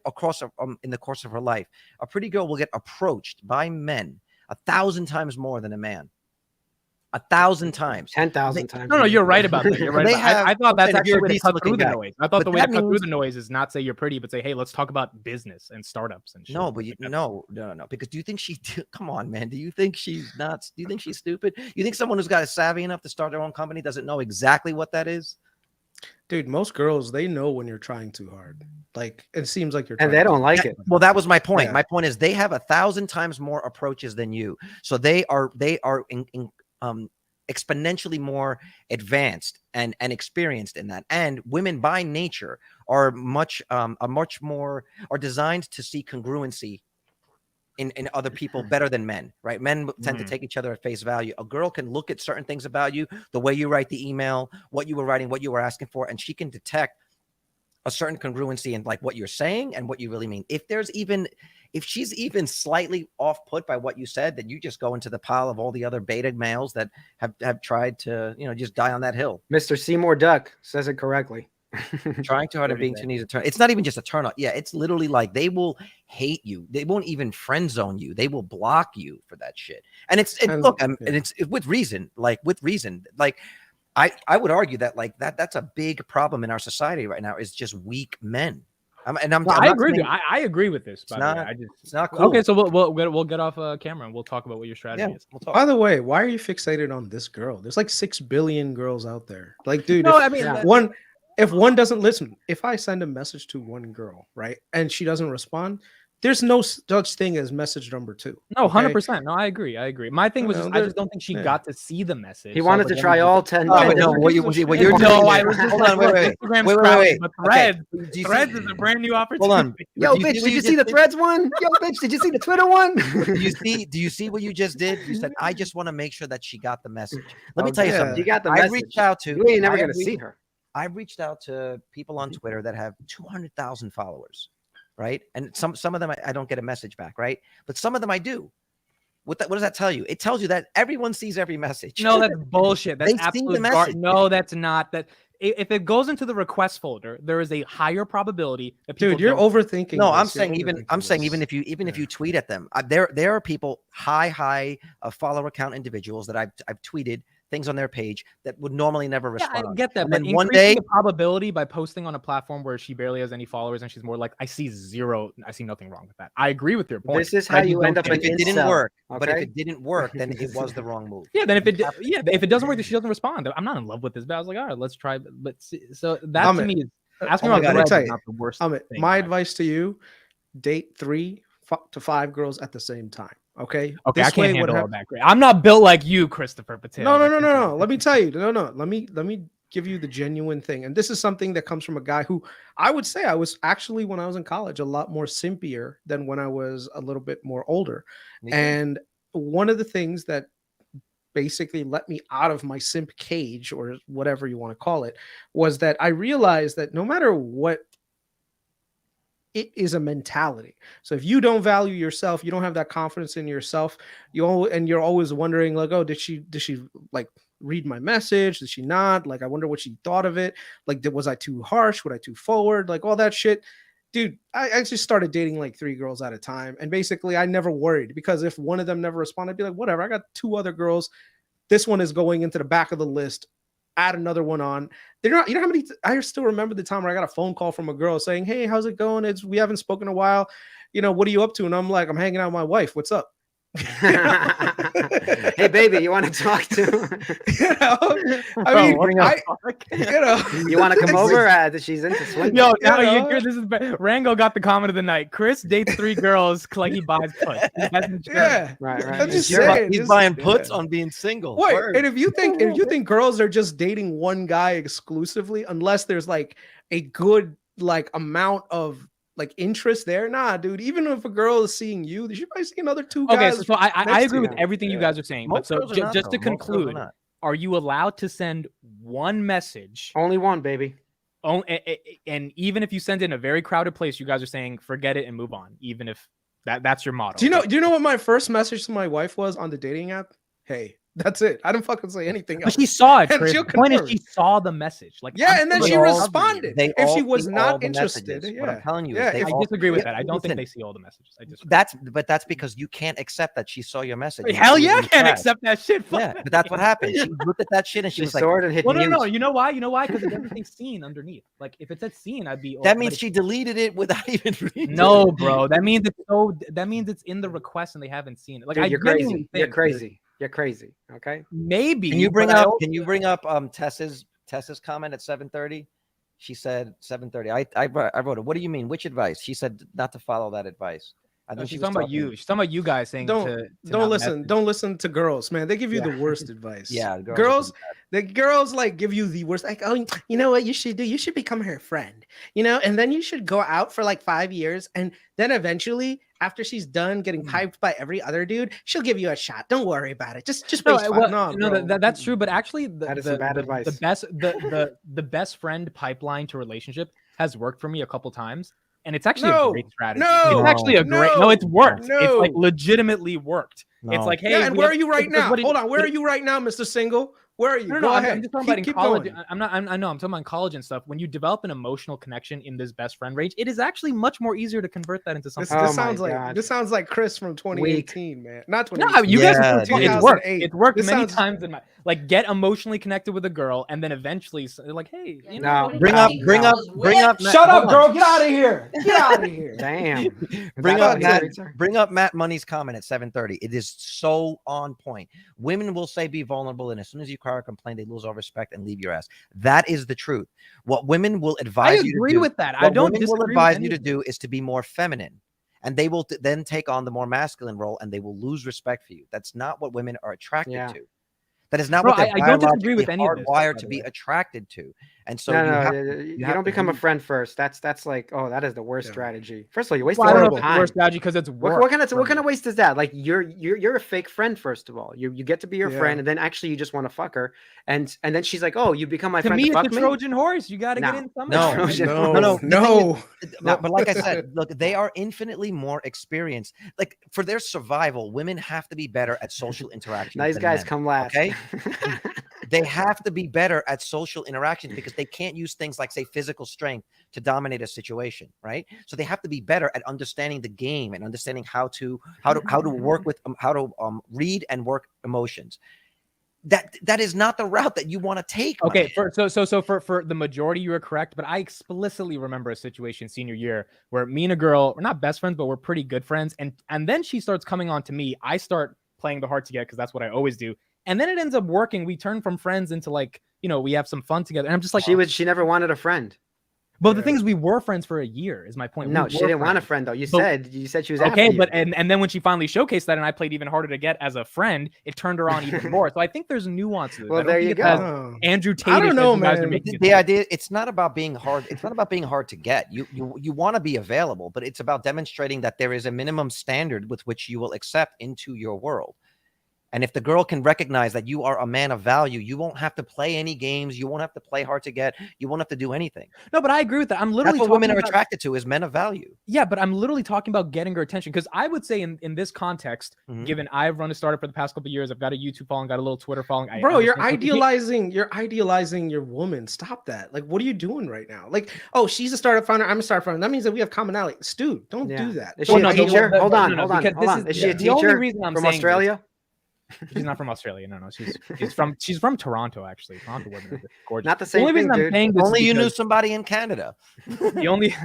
in the course of her life. A pretty girl will get approached by men 1,000 times more than a man. 1,000 times. 10,000 times. No, you're right about that. You're right. I thought that's actually the way to cut through the noise. I thought the way to cut through the noise is not say you're pretty, but say, hey, let's talk about business and startups and shit. No, but no. Because do you think come on, man. Do you think she's nuts? Do you think she's stupid? You think someone who's got a savvy enough to start their own company doesn't know exactly what that is? Dude, most girls, they know when you're trying too hard. Like, it seems like you're trying. And they don't like it. Well, that was my point. Yeah. My point is they have 1,000 times more approaches than you. So they are exponentially more advanced and experienced in that. And women by nature are much more designed to see congruency in other people better than men, right? Men tend to take each other at face value. A girl can look at certain things about you, the way you write the email, what you were writing, what you were asking for, and she can detect a certain congruency in like what you're saying and what you really mean. If she's even slightly off put by what you said, then you just go into the pile of all the other beta males that have tried to, just die on that hill. Mr. Seymour Duck says it correctly. Trying too hard at being too neat to turn. It's not even just a turn off. Yeah, it's literally like they will hate you. They won't even friend zone you. They will block you for that shit. And it's with reason. Like I would argue that like that's a big problem in our society right now is just weak men. I agree. I agree with this. By the way. It's not cool. Okay, so we'll get off camera and we'll talk about what your strategy is. We'll talk. By the way, why are you fixated on this girl? There's like 6 billion girls out there. Like, dude, No, if I mean if one doesn't listen, if I send a message to one girl, right, and she doesn't respond, there's no such thing as message number 2. No, okay? 100%. No, I agree. My thing was, I just don't think she got to see the message. He wanted to try all 10. Oh, no, what you're no, I doing. was just Hold on, wait. Instagram's crowded, but Threads, Okay. Threads is a brand new opportunity. Hold on. Yo, bitch, did you see the Threads one? Yo, bitch, did you see the Twitter one? Do you see what you just did? You said, I just want to make sure that she got the message. Let me tell you something. You got the I message. reached out to. You ain't never going to see her. I reached out to people on Twitter that have 200,000 followers, right? And some of them I don't get a message back, right? But some of them I do. What does that tell you? It tells you that everyone sees every message. No, that's bullshit. That's They see the absolute message. No, that's not. That if it goes into the request folder, there is a higher probability that people Dude, you're don't- overthinking. No, this. I'm saying even if you tweet at them, there are people high follower count individuals that I've tweeted things on their page that would normally never Yeah, respond. I get that, And but then one increasing day, the probability by posting on a platform where she barely has any followers and she's more like, I see nothing wrong with that. I agree with your point. This is how you end up if an it didn't incel, work, but if okay? it didn't work, then it was the wrong move. Yeah, then if it doesn't work, then she doesn't respond. I'm not in love with this, but I was like, all right, let's try. But see, so that to me is ask me oh my about God, Threads let me is tell not the worst. my thing. advice to you: date 3 to 5 girls at the same time. Okay. Okay, This I can't way, what handle all hap- that. Great. I'm not built like you, Christopher Patel. No. Let me tell you. No. Let me give you the genuine thing. And this is something that comes from a guy who I would say I was actually, when I was in college, a lot more simpier than when I was a little bit more older. And one of the things that basically let me out of my simp cage, or whatever you want to call it, was that I realized that no matter what, it is a mentality. So if you don't value yourself, you don't have that confidence in yourself, you're always wondering like, oh, did she like read my message? Did she not? Like, I wonder what she thought of it. Like, was I too harsh? Was I too forward? Like all that shit. Dude, I actually started dating like 3 girls at a time. And basically I never worried, because if one of them never responded, I'd be like, whatever, I got 2 other girls. This one is going into the back of the list. Add another one on. They're not, you know how many, I still remember the time where I got a phone call from a girl saying, hey, how's it going? We haven't spoken in a while. You know, what are you up to? And I'm like, I'm hanging out with my wife. What's up? Hey, baby, you want to talk to? I mean, you want to come over? She's into swinging. Yo, this is Rango got the comment of the night. Chris dates 3 girls like he buys puts. Yeah, right. I'm just saying, he's buying puts on being single. Wait, Word. and if you think girls are just dating one guy exclusively, unless there's like a good like amount of like interest there, nah, dude. Even if a girl is seeing you, she might see another 2 guys. Okay, so I agree with you. everything you guys are saying. Most But so girls are not, just to though. Most girls are conclude, not. are you allowed to send one message? Only one, baby. And even if you send it in a very crowded place, you guys are saying forget it and move on, even if that's your motto. Do you know what my first message to my wife was on the dating app? Hey, that's it. I didn't fucking say anything But else. she saw it, And Chris. she'll The point is confirm. she saw the message. Like, Yeah, and then I'm she all- responded. They If all she was see not all the interested, messages. yeah. What I'm telling you, Yeah, is they if- I all, disagree with that. I don't think listen, they see all the messages. I disagree. that's because you can't accept that she saw your message. Hell yeah, I You can't trash. accept that shit. Fuck Yeah, that. but that's what happened. She looked at that shit and she She was like, saw it and hit Well, no, mute. no. You know why? Because it doesn't say seen underneath. Like if it said seen, I'd be. that but means if- she deleted it without even reading No, it. bro. That means it's so. That means it's in the request and they haven't seen it. Like Dude, I you're genuinely crazy. think You're that crazy. You're crazy. Okay. Maybe. Can you bring but I up? also- Can you bring up Tessa's comment at 7:30? She said 7:30. I wrote it. What do you mean? Which advice? She said not to follow that advice. I No, think she's she was talking about you. She's talking about you guys saying to Don't not listen. message. Don't listen to girls, man. They give you Yeah. the worst advice. Yeah, girls. The girls like give you the worst. Like, oh, you know what you should do? You should become her friend. You know, and then you should go out for like 5 years, and then eventually, after she's done getting piped by every other dude, she'll give you a shot. Don't worry about it. Just No, wait. that's true. But actually, That is some bad advice. the best friend pipeline to relationship has worked for me a couple times, and it's actually No, a great strategy. no, it's actually a great. no, No, it's worked. no. It's like legitimately worked. It's No. like, hey, Yeah, and we where have- are you right because now? what it- Hold on. Where what are you right now, Mr. Single? Where are you? No, Go I'm ahead. just talking about in Keep college. going. I'm talking about in college and stuff. When you develop an emotional connection in this best friend range, it is actually much more easier to convert that into This, something. Oh this my sounds like God. this sounds like Chris from 2018, man. Not No, 2018. you guys, Yeah, it's dude. worked. 2008. It's worked This many sounds- times in my like get emotionally connected with a girl, and then eventually like, hey, you know, No. Bring up. Shut hold up, on. girl. Get out of here. Get out of here. Damn. Bring Is that up how he Matt. treats her? Bring up Matt Money's comment at 7:30. It is so on point. Women will say be vulnerable, and as soon as you cry or complain, they lose all respect and leave your ass. That is the truth. What women will I advise you to agree do. with that. I What don't women will disagree with advise any you to of it. do is to be more feminine, and they will then take on the more masculine role, and they will lose respect for you. That's not what women are attracted Yeah. to. That is not Bro, what they're I don't disagree with biologically any of this, hardwired by to the be way. attracted to. And so No, you no, have you have don't to become a be- friend first. That's like, oh, that is the worst Yeah. strategy. First of all, you're wasting Well, I don't know your if it's the time. worst strategy because it's work. What kind for of me. waste is that? Like you're a fake friend. First of all, you get to be your Yeah. friend, and then actually you just want to fuck her, and then she's like, oh, you become my To friend me, to it's fuck a me. Trojan horse. You got to get No. in somehow. No. Trojan No, horse. no. No. But like I said, look, they are infinitely more experienced. Like for their survival, women have to be better at social interaction. Nice than guys men, come last. Okay, they have to be better at social interactions because they can't use things like, say, physical strength to dominate a situation, right? So they have to be better at understanding the game and understanding how to work with how to read and work emotions. That is not the route that you want to take. my Okay, man. for the majority, you were correct, but I explicitly remember a situation senior year where me and a girl, we're not best friends, but we're pretty good friends, and then she starts coming on to me. I start playing the hard to get because that's what I always do, and then it ends up working. We turn from friends into like, you know, we have some fun together, and I'm just like, She never wanted a friend. But the thing is, we were friends for a year. Is my point. No, We she were didn't want a friends. friend though. You But- said she was Okay, after you. but and then when she finally showcased that, and I played even harder to get as a friend, it turned her on even more. So I think there's nuances. Well, I don't there think you it's go. as Oh. Andrew Tate. I don't know, you guys are man. making it The seem. idea, it's not about being hard. It's not about being hard to get. You want to be available, but it's about demonstrating that there is a minimum standard with which you will accept into your world. And if the girl can recognize that you are a man of value, you won't have to play any games. You won't have to play hard to get. You won't have to do anything. No, but I agree with that. I'm literally That's what women talking are about- attracted to is men of value. Yeah, but I'm literally talking about getting her attention because I would say in this context, Mhm. given I've run a startup for the past couple of years, I've got a YouTube following, got a little Twitter following. I Bro, you're understand- idealizing your woman. Stop that. Like, what are you doing right now? Like, oh, she's a startup founder, I'm a startup founder. That means that we have commonality. Stu, don't Yeah. do that. Is Well, she no, a no, teacher? no, Hold no, on, no, hold on, because hold this on. Is she a the only teacher reason I'm from saying this- Australia? She's not from Australia. No, she's from Toronto actually. Toronto women are gorgeous. Not the The same only thing, reason I'm dude. saying this Only is you knew because somebody in Canada. the only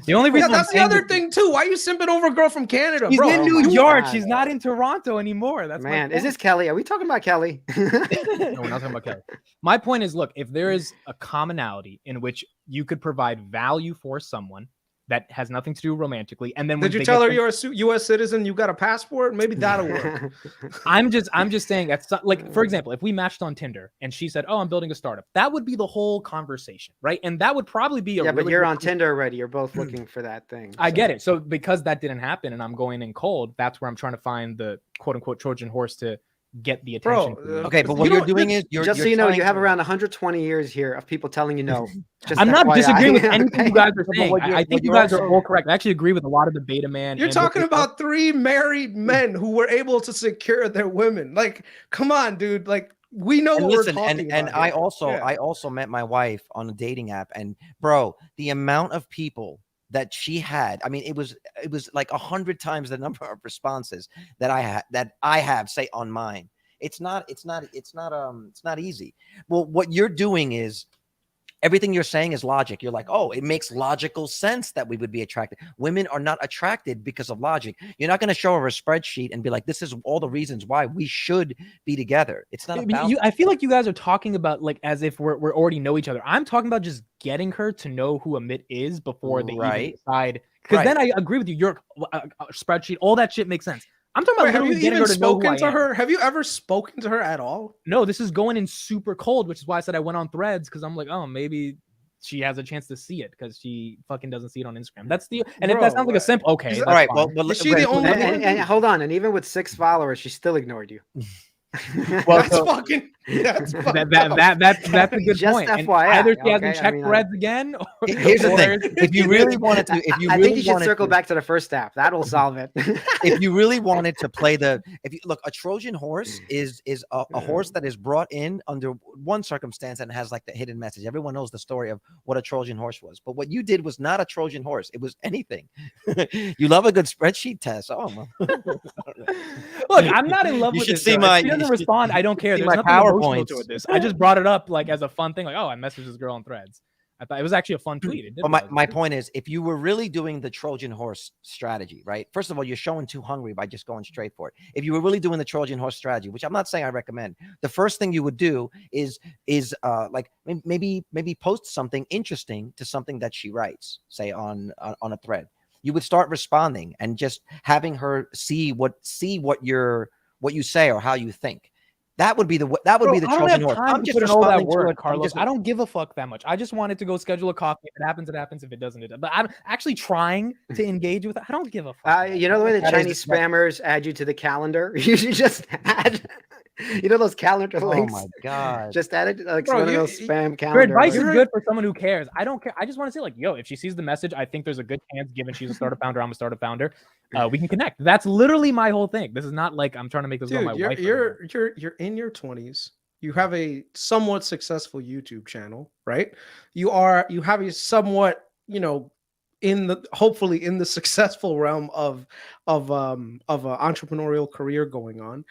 the only Yeah, reason that's I'm the saying other this- thing too. Why are you simping over a girl from Canada, She's bro? in Oh New my York. God. She's not in Toronto anymore. That's Man, my is this point. Kelly? Are we talking about Kelly? No, we're not talking about Kelly. My point is, look, if there is a commonality in which you could provide value for someone that has nothing to do romantically, and then when Did you they tell get her to- you're a U.S. citizen? You got a passport? Maybe that'll work. I'm just saying that's like, for example, if we matched on Tinder and she said, "Oh, I'm building a startup," that would be the whole conversation, right? And that would probably be a Yeah, but really you're good on conversation. Tinder already. You're both looking for that thing. I so- get it. So because that didn't happen, and I'm going in cold, that's where I'm trying to find the quote unquote Trojan horse to get the Bro, attention. from. Okay, but You what you're don't- doing is you're Just so you're you know, trying you have to- around 120 years here of people telling you no. Just I'm not FYI. disagreeing with anything Okay? you guys are But saying. what I you're- think what you you're guys are also- all correct. I actually agree with a lot of the beta man. You're and what talking they- about 3 married men who were able to secure their women. Like, come on, dude. Like, we know And what listen, we're talking and about. I here. also Yeah. I also met my wife on a dating app, and bro, the amount of people that she had, I mean, it was like 100 times the number of responses that I have say on mine. It's not easy. Well, what you're doing is everything you're saying is logic. You're like, oh, it makes logical sense that we would be attracted. Women are not attracted because of logic. You're not going to show her a spreadsheet and be like, this is all the reasons why we should be together. It's not about I feel like you guys are talking about like as if we're already know each other. I'm talking about just getting her to know who Amit is before they even Right. decide. Because Right. then I agree with you. Your spreadsheet, all that shit makes sense. I'm talking about Wait, have you literally getting even her to know who I spoken to am. her? Have you ever spoken to her at all? No, this is going in super cold, which is why I said I went on Threads because I'm like, oh, maybe she has a chance to see it because she fucking doesn't see it on Instagram. That's the and if Bro, that sounds like a what? simp, okay, Is- that's all right. fine. Well, Is she the only And hold on, and even with 6 followers, she still ignored you. Well, That's so- fucking That's That's a good Just point. And FYI, either she hasn't okay? I checked mean, Threads again, or, Here's the or thing: if you really wanted to, if you I really think you should wanted circle to, back to the first app. That'll solve it. if you really wanted to play if you look, a Trojan horse is a horse that is brought in under one circumstance and has like the hidden message. Everyone knows the story of what a Trojan horse was, but what you did was not a Trojan horse. It was anything. You love a good spreadsheet test. Oh, look, I'm not in love You with should this. see Girl. my- If she you doesn't should respond, I don't care. see There's my nothing emotional PowerPoints. to this. I just brought it up like as a fun thing. Like, oh, I messaged this girl on Threads. I thought it was actually a fun tweet. It did But buzz. my point is, if you were really doing the Trojan horse strategy, right? First of all, you're showing too hungry by just going straight for it. If you were really doing the Trojan horse strategy, which I'm not saying I recommend, the first thing you would do is like maybe post something interesting to something that she writes, say on a thread. You would start responding and just having her see what you say or how you think. That would be the Trojan horse. I'm just put in all that work, Carlos. I don't give a fuck that much. I just wanted to go schedule a coffee. If it happens, it happens. If it doesn't, it doesn't. But I'm actually trying to engage with it. I don't give a fuck. You know the way the That Chinese spammers add you to the calendar? You should just add, you know, those calendar links? Oh my God. Just add it like Bro, one of you- those spam Your calendar advice is links. good for someone who cares. I don't care. I just want to say, like, yo, if she sees the message, I think there's a good chance, given she's a startup founder, I'm a startup founder, we can connect. That's literally my whole thing. This is not like I'm trying to make this girl my wife. you're in your 20s. You have a somewhat successful YouTube channel, right? You have a somewhat, you know, hopefully in the successful realm of a entrepreneurial career going on.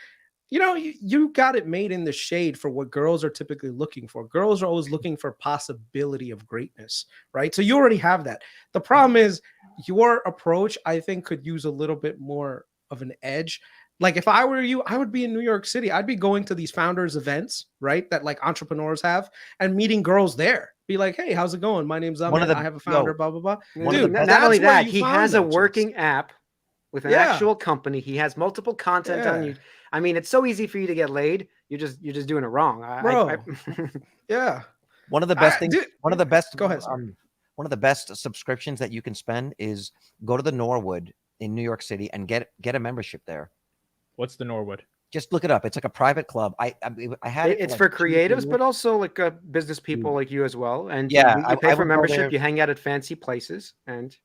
You know, you got it made in the shade for what girls are typically looking for. Girls are always looking for possibility of greatness, right? So you already have that. The problem is your approach, I think, could use a little bit more of an edge. Like if I were you, I would be in New York City. I'd be going to these founders events, right? That like entrepreneurs have, and meeting girls there. Be like, hey, how's it going? My name's Ahmed. I have a founder, blah, blah, blah. Dude, not only that, he has a working app with an actual company. He has multiple content on you. I mean, it's so easy for you to get laid. You're just doing it wrong. Yeah. One of the best things. Dude, one of the best. Go ahead. One of the best subscriptions that you can spend is go to the Norwood in New York City and get a membership there. What's the Norwood? Just look it up. It's like a private club. I had it. It's for creatives, but also like business people like you as well. And yeah, you pay for membership. there. You hang out at fancy places, and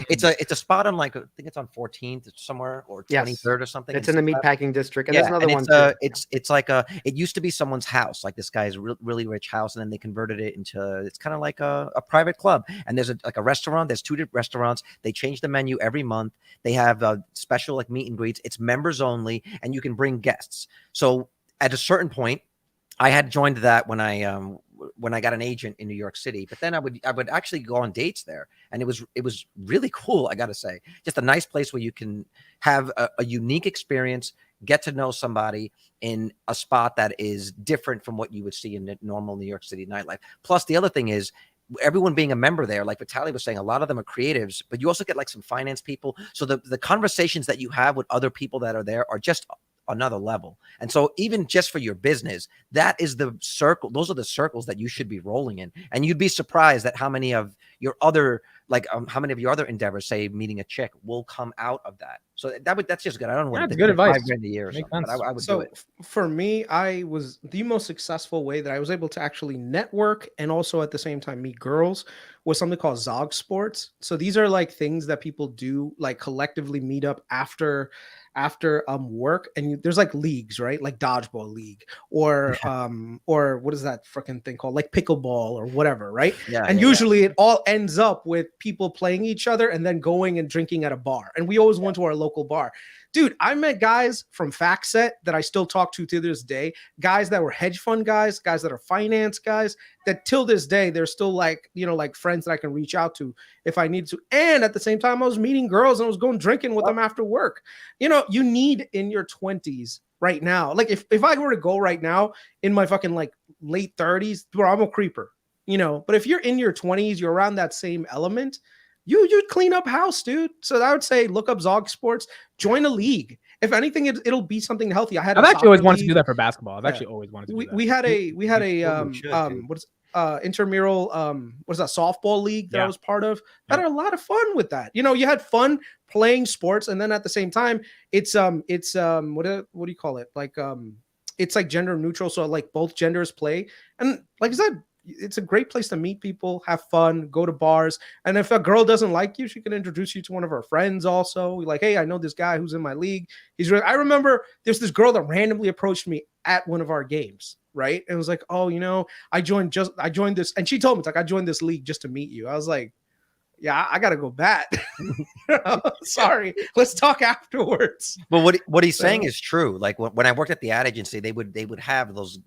it's a spot on like I think it's on 14th somewhere or 23rd or something. It's in the meatpacking district, and yeah, there's another and one. It's like it used to be someone's house, like this guy's really rich house, and then they converted it into it's kind of like a private club. And there's a restaurant. There's 2 restaurants. They change the menu every month. They have special like meet and greets. It's members only, and you can bring guests. So at a certain point, I had joined that when I got an agent in New York City, but then I would actually go on dates there, and it was really cool. I got to say, just a nice place where you can have a unique experience, get to know somebody in a spot that is different from what you would see in the normal New York City nightlife. Plus, the other thing is everyone being a member there, like Vitaly was saying, a lot of them are creatives, but you also get like some finance people. So the conversations that you have with other people that are there are just another level. And so even just for your business, that is the circle. Those are the circles that you should be rolling in. And you'd be surprised at how many of your other endeavors, say meeting a chick, will come out of that. So that's just good. I don't want That's good advice. $5,000 a year or Makes something, sense. but I would So do it. for me, the most successful way that I was able to actually network and also at the same time meet girls was something called Zog Sports. So these are like things that people do, like collectively meet up after work, and there's like leagues, right? Like dodgeball league or what is that freaking thing called? Like pickleball or whatever, right? And usually it all ends up with people playing each other and then going and drinking at a bar. And we always went to our local bar. Dude, I met guys from FactSet that I still talk to this day, guys that were hedge fund guys that are finance guys, that till this day, they're still like, you know, like friends that I can reach out to if I need to. And at the same time, I was meeting girls and I was going drinking with them after work. You know, you need in your 20s right now. Like if I were to go right now in my fucking like late 30s, bro, I'm a creeper, you know, but if you're in your 20s, you're around that same element, you'd clean up house, dude. So I would say look up Zog Sports, join a league. If anything, it'll be something healthy. I've actually always wanted to do that for basketball. I've actually always wanted to do that. We had a intramural what is that, softball league that I was part of. I had a lot of fun with that. You know, you had fun playing sports, and then at the same time, it's what do you call it? Like it's like gender neutral, so like both genders play. And like I said, it's a great place to meet people, have fun, go to bars. And if a girl doesn't like you, she can introduce you to one of her friends also. Like, hey, I know this guy who's in my league. I remember there's this girl that randomly approached me at one of our games, right? And it was like, oh, I joined this, and she told me, it's like, I joined this league just to meet you. I was like, yeah, I gotta go bat. Sorry, let's talk afterwards. But what he's saying is true. Like when I worked at the ad agency, they would have those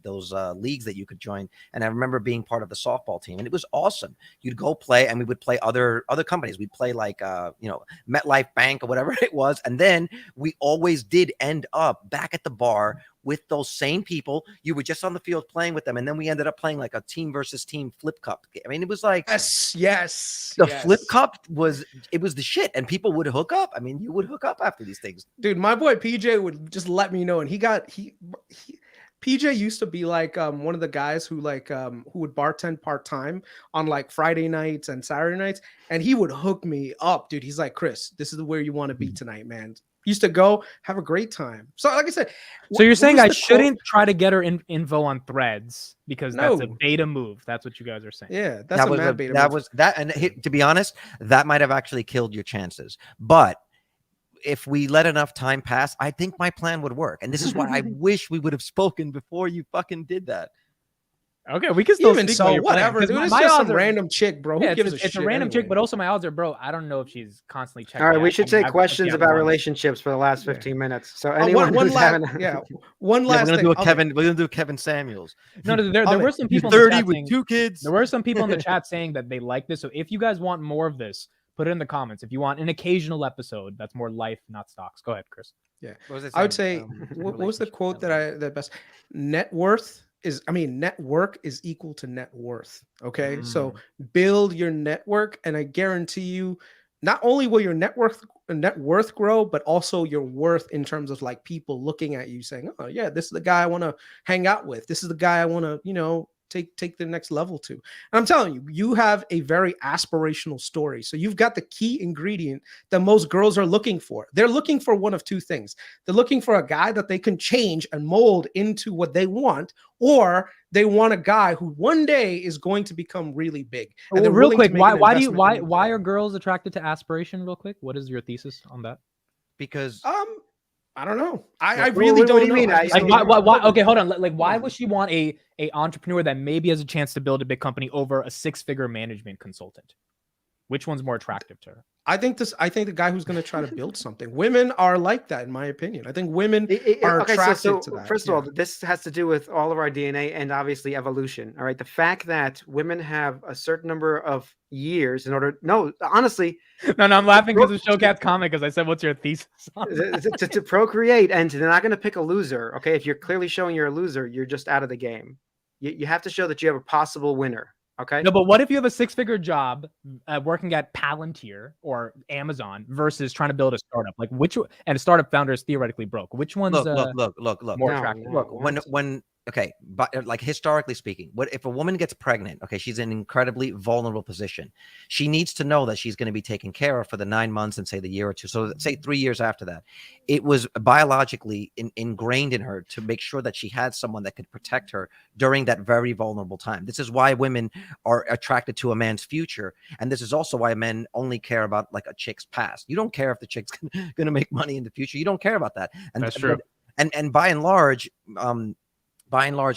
leagues that you could join. And I remember being part of the softball team, and it was awesome. You'd go play, and we would play other companies. We'd play like MetLife Bank or whatever it was, and then we always did end up back at the bar with those same people. You were just on the field playing with them, and then we ended up playing like a team versus team flip cup. I mean, it was like yes. The flip cup was the shit, and people would hook up. I mean, you would hook up after these things. Dude, my boy PJ would just let me know, and PJ used to be like one of the guys who would bartend part-time on like Friday nights and Saturday nights, and he would hook me up, dude. He's like, Chris, this is where you want to be tonight, man. Used to go have a great time. So like I said, so you're saying I shouldn't try to get her info on Threads because that's a beta move. That's what you guys are saying. Yeah, that's a mad beta move. And to be honest, that might have actually killed your chances. But if we let enough time pass, I think my plan would work. And this is why I wish we would have spoken before you fucking did that. Okay, we can still even so whatever, dude. It's just some random chick, bro. Yeah, it's a random chick, but also my odds are, bro, I don't know if she's constantly checking. All right, we should take questions about relationships for the last 15 minutes. So anyone who's having one last thing. We're gonna do Kevin Samuels. No, there were some people 30 with 2 kids. There were some people in the chat saying that they like this. So if you guys want more of this, put it in the comments. If you want an occasional episode that's more life, not stocks, go ahead, Chris. Yeah, I would say what was the quote that best? Net work is equal to net worth. Okay. So build your network, and I guarantee you, not only will your net worth grow, but also your worth in terms of like people looking at you saying, oh yeah, this is the guy I want to hang out with. This is the guy I want to, take the next level to. And I'm telling you, you have a very aspirational story. So you've got the key ingredient that most girls are looking for. They're looking for one of two things. They're looking for a guy that they can change and mold into what they want, or they want a guy who one day is going to become really big. And real quick, why are girls attracted to aspiration? Real quick, what is your thesis on that? Because I don't know. I really don't know. What do you mean? Why? Okay, hold on. Like, why would she want a entrepreneur that maybe has a chance to build a big company over a 6-figure management consultant? Which one's more attractive to her? I think the guy who's going to try to build something. Women are like that, in my opinion. I think women are attracted to that. First of all, this has to do with all of our DNA and obviously evolution. All right. The fact that women have a certain number of years in order. No, honestly. No, I'm laughing because of Showcat's comment because I said, what's your thesis on to procreate, and they're not going to pick a loser. Okay. If you're clearly showing you're a loser, you're just out of the game. You have to show that you have a possible winner. Okay. No, but what if you have a 6-figure job working at Palantir or Amazon versus trying to build a startup? Like and a startup founder is theoretically broke. Which one's look more attractive? Look, when okay, but like historically speaking, what if a woman gets pregnant? Okay, she's in an incredibly vulnerable position. She needs to know that she's going to be taken care of for the 9 months and say the year or two. So say 3 years after that, it was biologically ingrained in her to make sure that she had someone that could protect her during that very vulnerable time. This is why women are attracted to a man's future, and this is also why men only care about like a chick's past. You don't care if the chick's going to make money in the future. You don't care about that. And that's true. And by and large,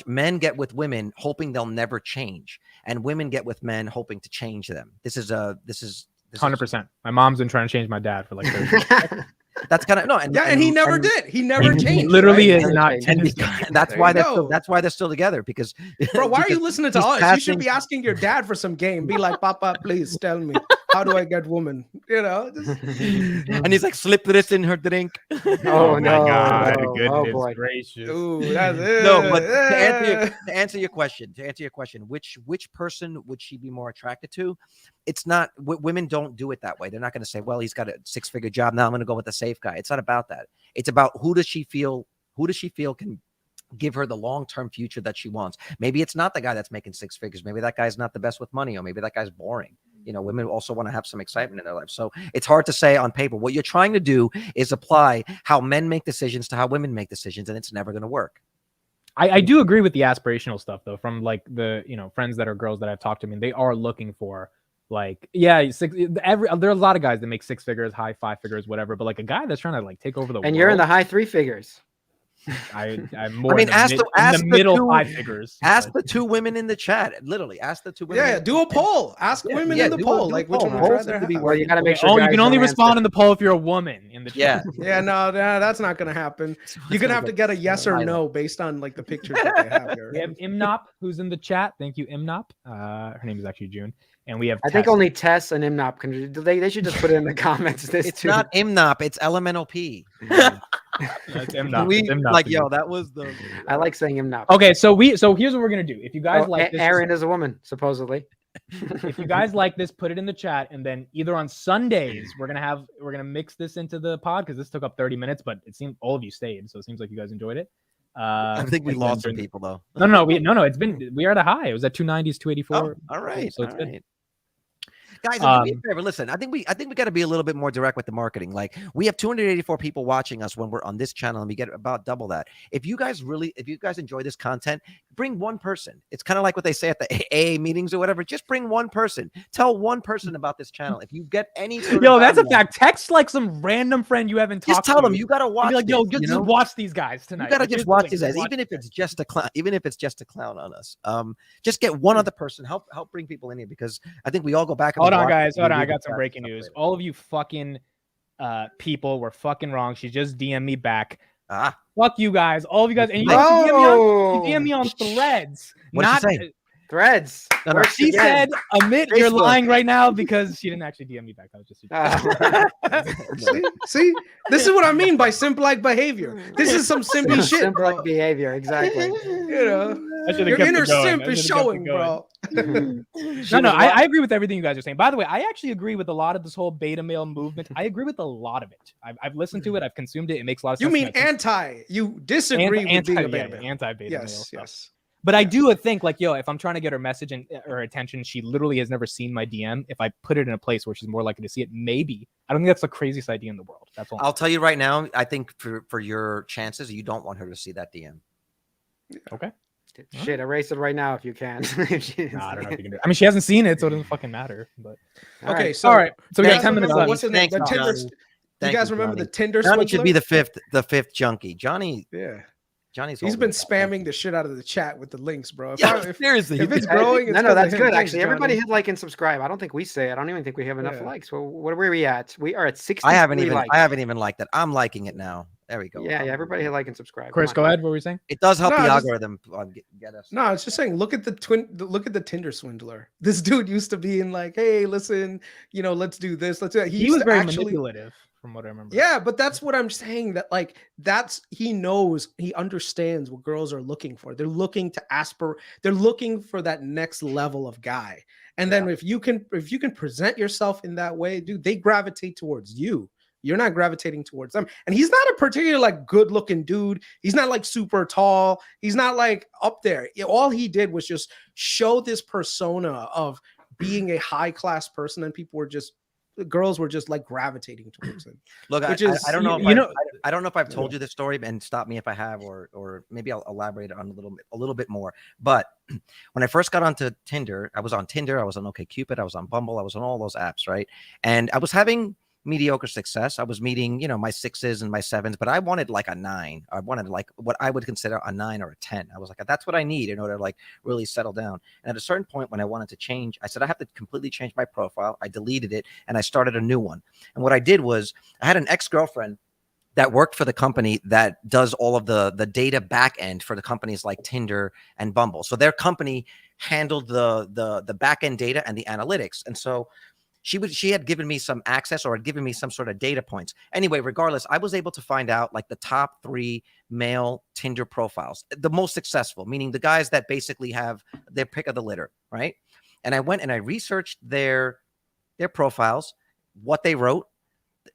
men get with women hoping they'll never change, and women get with men hoping to change them. This is 100%. My mom's been trying to change my dad for like 30 years. That's kind of and he never did. He never changed. He literally right? is not. That's why they're still together. Because bro, why are you listening to us? You should be asking your dad for some game. Be like, Papa, please tell me, how do I get woman? And he's like, slip this in her drink. Oh no! God, goodness boy. Gracious. Ooh, that's it. No, but to answer your question, which person would she be more attracted to? It's not. Women don't do it that way. They're not going to say, well, he's got a 6-figure job. Now I'm going to go with the safe guy. It's not about that. It's about who does she feel can give her the long-term future that she wants. Maybe it's not the guy that's making 6 figures. Maybe that guy's not the best with money, or maybe that guy's boring. Women also want to have some excitement in their life. So it's hard to say on paper. What you're trying to do is apply how men make decisions to how women make decisions, and it's never going to work. I do agree with the aspirational stuff though, from like the friends that are girls that I've talked to. I mean, they are looking for like there's a lot of guys that make 6 figures, high 5 figures, whatever. But like a guy that's trying to like take over the world. And you're in the high 3 figures. I'm more. ask the middle 5 figures. Ask the 2 women in the chat. Literally, ask the 2 women. Yeah, do a poll. Ask women in the poll, like which one would rather have. Well, you got to make sure. Oh, you can only respond in the poll if you're a woman in the chat. Yeah, no, that's not gonna happen. You're gonna have to get a yes or no based on like the pictures that they have here. We have Imnop who's in the chat. Thank you, Imnop. Her name is actually June, and we have. I think only Tess and Imnop can. They should just put it in the comments. It's not Imnop. It's elemental P. It's Imnop. Yo, that was the. I like saying Imnop. Okay, so here's what we're gonna do. If you guys like this, Aaron is a woman, supposedly. If you guys like this, put it in the chat, and then either on Sundays we're gonna mix this into the pod because this took up 30 minutes, but it seemed all of you stayed, so it seems like you guys enjoyed it. I think we lost some people though. No, it's been we are at a high. It was at 290s, 284. Oh, all right, so it's good. Right. Guys, do me a favor. Listen, I think we got to be a little bit more direct with the marketing. Like we have 284 people watching us when we're on this channel, and we get about double that. If you guys enjoy this content, bring one person. It's kind of like what they say at the AA meetings or whatever. Just bring one person. Tell one person about this channel. If you get any, that's a fact. Text like some random friend you haven't talked to. Just tell them you got to watch. Like, just watch these guys tonight. You got to just watch these guys, even if it's just a clown. Even if it's just a clown on us. Just get one other person. Help bring people in here because I think we all go back. Hold on, guys. Hold on. I got some breaking news. All of you fucking people were fucking wrong. She just DM'd me back. Fuck you guys. All of you guys. And you DM me on Threads. What did she say? Threads. No. She said, Amit, you're lying right now because she didn't actually DM me back. That was just see, this is what I mean by simp-like behavior. This is some simpy shit, simp-like behavior, exactly. Your inner simp is showing, bro. I agree with everything you guys are saying. By the way, I actually agree with a lot of this whole beta male movement. I agree with a lot of it. I've listened to it. I've consumed it. It makes a lot of sense. You mean anti? You disagree with being a beta male? Anti-beta male. Yes. But I do think like, if I'm trying to get her message and her attention, she literally has never seen my DM. If I put it in a place where she's more likely to see it, maybe. I don't think that's the craziest idea in the world. That's all. I'll tell you right now. I think for your chances, you don't want her to see that DM. Okay. Shit, erase it right now if you can. I don't know if you can do it. I mean, she hasn't seen it, so it doesn't fucking matter. But all right. So we got 10 minutes left. What's the name? Thanks, you guys remember the Tinder Johnny Swindler? should be the fifth junkie. Johnny. Yeah. He's been spamming the shit out of the chat with the links, bro. Seriously. If it's growing, it's no, that's good. Thanks, actually, everybody hit like and subscribe. I don't think we say it. I don't even think we have enough likes. Well, what are we at? We are at 60. I haven't even liked that. I'm liking it now. There we go. Yeah. Everybody hit like and subscribe. Chris, go ahead. What were you saying? It does help the algorithm get us. No, it's just saying. Look at the Tinder Swindler. This dude used to be in like, hey, listen, let's do this. Let's do that. He was very manipulative. From what I remember. Yeah, but that's what I'm saying. That like he knows, he understands what girls are looking for. They're looking to they're looking for that next level of guy. And then if you can present yourself in that way, dude, they gravitate towards you. You're not gravitating towards them. And he's not a particularly like good looking dude. He's not like super tall. He's not like up there. All he did was just show this persona of being a high class person, and girls were just like gravitating towards him. Look, I don't know. I don't know if I've told you this story, and stop me if I have, or maybe I'll elaborate on a little bit more. But when I first got onto Tinder, I was on Tinder, I was on OkCupid, I was on Bumble, I was on all those apps, right? And I was having mediocre success. I was meeting, my 6s and my 7s, but I wanted like a 9. I wanted like what I would consider a 9 or a 10. I was like, that's what I need in order to like really settle down. And at a certain point when I wanted to change, I said, I have to completely change my profile. I deleted it and I started a new one. And what I did was I had an ex-girlfriend that worked for the company that does all of the data back end for the companies like Tinder and Bumble. So their company handled the back end data and the analytics. And so she had given me some access or had given me some sort of data points. Anyway, regardless, I was able to find out like the top 3 male Tinder profiles, the most successful, meaning the guys that basically have their pick of the litter, right? And I went and I researched their profiles, what they wrote.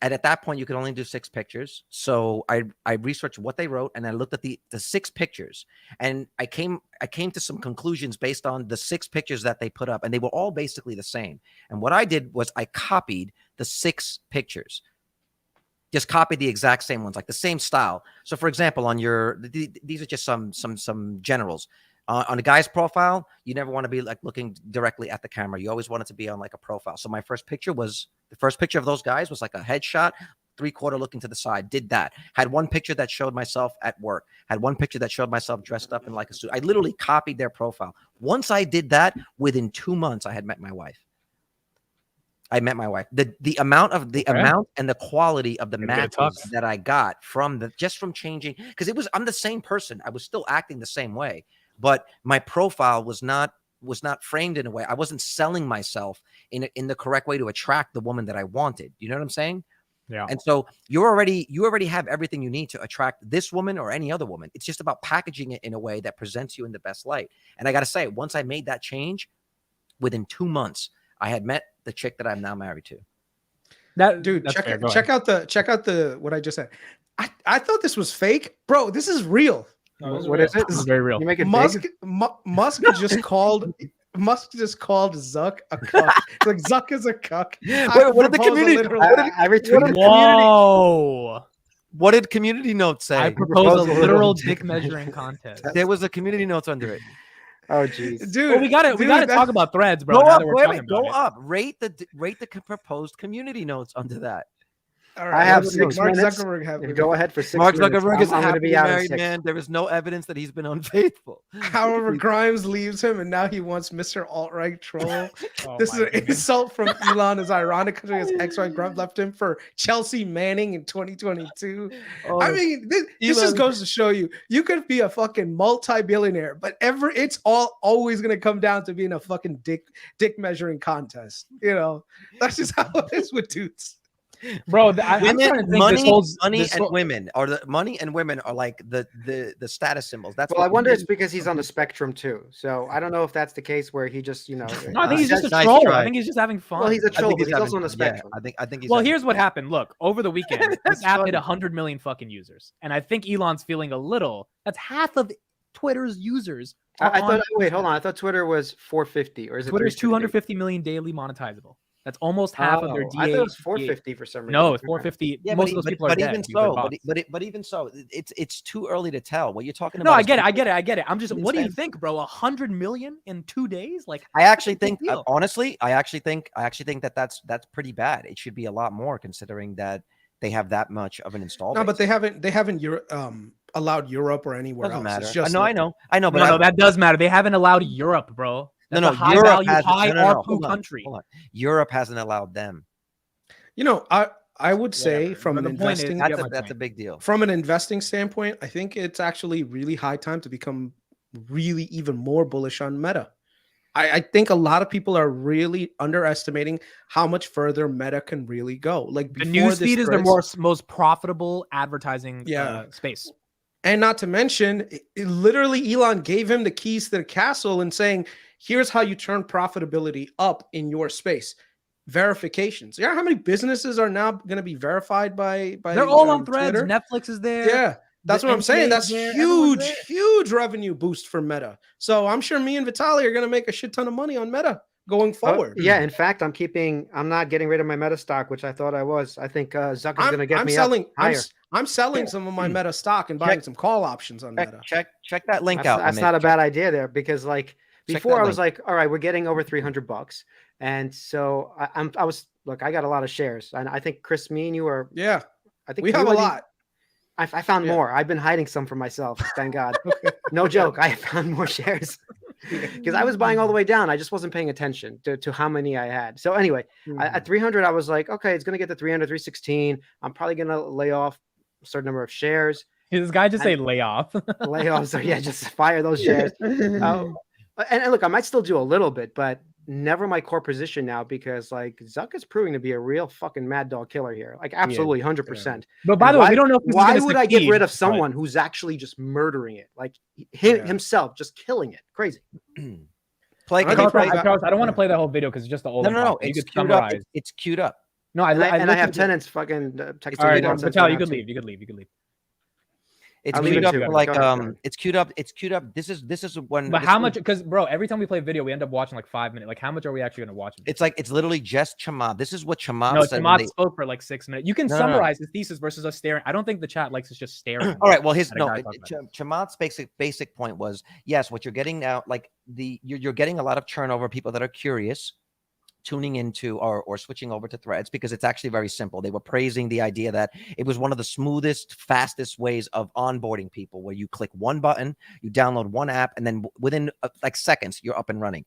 And at that point, you could only do 6 pictures. So I researched what they wrote, and I looked at the 6 pictures, and I came to some conclusions based on the 6 pictures that they put up, and they were all basically the same. And what I did was I copied the 6 pictures, just copied the exact same ones, like the same style. So, for example, on your these are just some generals. On a guy's profile, you never want to be like looking directly at the camera. You always want it to be on like a profile. So my first picture of those guys was like a headshot, 3/4 looking to the side. Did that. Had one picture that showed myself at work. Had one picture that showed myself dressed up in like a suit. I literally copied their profile. Once I did that, within 2 months, I had met my wife. The amount and the quality of the matches that I got from changing, because I'm the same person. I was still acting the same way, but my profile was not framed in a way. I wasn't selling myself in the correct way to attract the woman that I wanted. You know what I'm saying? Yeah. And so you already have everything you need to attract this woman or any other woman. It's just about packaging it in a way that presents you in the best light. And I got to say, once I made that change, within 2 months, I had met the chick that I'm now married to. Check out the what I just said. I thought this was fake, bro. This is real. What is it? This is very real. You make it Musk just called Zuck a cuck. Like Zuck is a cuck. Wait, what did the community? I retweeted. Whoa! What did community notes say? I proposed a literal dick measuring contest. There was a community notes under it. Oh jeez, dude. Well, we gotta talk about threads, bro. Go now up, that we're wait, talking go about it. up. Rate the proposed community notes under that. All right, I have let's 6 see. Mark minutes. Zuckerberg Go ahead for 6 Mark minutes. Zuckerberg is a I'm gonna happily be out in married 6. man. There is no evidence that he's been unfaithful. However, Grimes leaves him, and now he wants Mr. Alt-Right troll. Oh This is my an goodness. insult from Elon. Is ironic because his ex-wife Grimes left him for Chelsea Manning in 2022. Oh, I mean, this just Elon- goes to show you could be a fucking multi-billionaire, but it's always gonna come down to being a fucking dick measuring contest. You know, that's just how it is with dudes. Bro, I'm trying to think money and women are like the status symbols. That's Well, I what wonder women- it's because he's on the spectrum too. So I don't know if that's the case where he just, No, I think he's just a Nice troll. try. I think he's just having fun. well, he's a I troll, think but he's having also on the fun. Yeah, spectrum. I think he's Well, having here's fun. what happened. Look, over the weekend, this That's app hit funny. 100 million fucking users, and I think Elon's feeling a little. That's half of Twitter's users. I thought. Wait, hold on. I thought Twitter was 450, or is it Twitter's 350? 250 million daily monetizable. That's almost half of their DA. I thought it was 450 for some reason. No, it's 450. Yeah, Most of those people are but dead. even because they're so, bots. but even so, it's too early to tell. What you're talking No, about? I is get it. people- I get it. I'm just. What do you Insane. think, bro? 100 million in 2 days? Like, I actually that's a big think, deal. honestly, I actually think that's pretty bad. It should be a lot more, considering that they have that much of an install. No, base. but they haven't allowed Europe or anywhere Doesn't else. matter. It's just I know, but no, that does matter. They haven't allowed Europe, bro. That's no, a high Europe value, hasn't- high no, ARPU hold on, country. hold on. Europe hasn't allowed them. You know, I would say Whatever. from But an the point is, investing yeah, That's my that's point. a big deal. from an investing standpoint, I think it's actually really high time to become really even more bullish on Meta. I think a lot of people are really underestimating how much further Meta can really go. Like The before news this feed is their threads- most profitable advertising space. And not to mention, literally Elon gave him the keys to the castle and saying, here's how you turn profitability up in your space. Verifications. You know how many businesses are now going to be verified by They're all on Threads. Twitter? Netflix is there. Yeah, that's The what I'm saying. NCAA That's is there, everyone's there. huge revenue boost for Meta. So I'm sure me and Vitaly are going to make a shit ton of money on Meta going forward. Yeah, in fact, I'm not getting rid of my Meta stock, which I thought I was. I think Zuck is going to get I'm me selling. up higher. I'm selling some of my Meta stock and buying some call options on Meta. Check that link That's, out. that's Amit. not a bad idea there, because like Check before that I was link. like, all right, we're getting over $300, and so I got a lot of shares, and I think Chris, me and you are. Yeah, I think we have a were the- lot. I found Yeah. more. I've been hiding some for myself. Thank God. No joke. I found more shares because I was buying all the way down. I just wasn't paying attention to how many I had. So anyway, at 300, I was like, okay, it's going to get to 300, 316. I'm probably going to lay off a certain number of shares. This guy just say layoff. Layoffs. So yeah, just fire those shares. And look, I might still do a little bit, but never my core position now, because like Zuck is proving to be a real fucking mad dog killer here. Like absolutely 100%. But by the way, we don't know if this is why gonna would I get succeed, rid of but- someone who's actually just murdering it? Like himself, just killing it. Crazy. Play. I Can you think play? Carlos, I don't want to play that whole video because it's just the old. No. You It's could queued up. summarize. It's queued up. No, And I have listened to- tenants fucking texting All me right, nonsense Vitaly, on you that could too. leave. You could leave. It's I'll leave queued it up to for you. like Go ahead, go ahead. it's queued up. It's queued up. This is when. But this how is- much? Because bro, every time we play video, we end up watching like 5 minutes. Like, how much are we actually going to watch? It's literally just Chamath. This is what Chamath No, said. when Chamath spoke for like 6 minutes. You can No. summarize his thesis versus us staring. I don't think the chat likes us just staring. All right. Well, his at a no. guy talking about Chamath's basic point was yes. What you're getting now, like you're getting a lot of turnover. People that are curious, tuning into or switching over to Threads because it's actually very simple. They were praising the idea that it was one of the smoothest, fastest ways of onboarding people, where you click one button, you download one app, and then within like seconds you're up and running.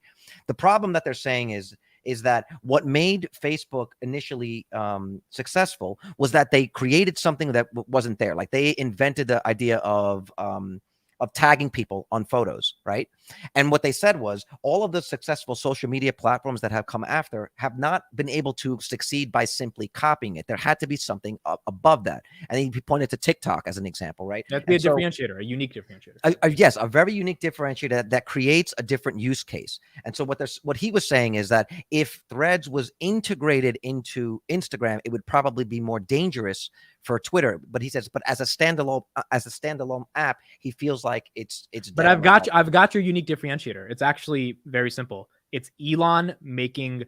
The problem that they're saying is that what made Facebook initially successful was that they created something that wasn't there. Like they invented the idea of tagging people on photos, right? And what they said was all of the successful social media platforms that have come after have not been able to succeed by simply copying it. There had to be something above that. And he pointed to TikTok as an example, right? That'd be a differentiator, a unique differentiator. Yes, a very unique differentiator that creates a different use case. And so what he was saying is that if Threads was integrated into Instagram, it would probably be more dangerous for Twitter. But he says, but as a standalone app, he feels like it's. But I've got your unique differentiator. It's actually very simple. It's Elon making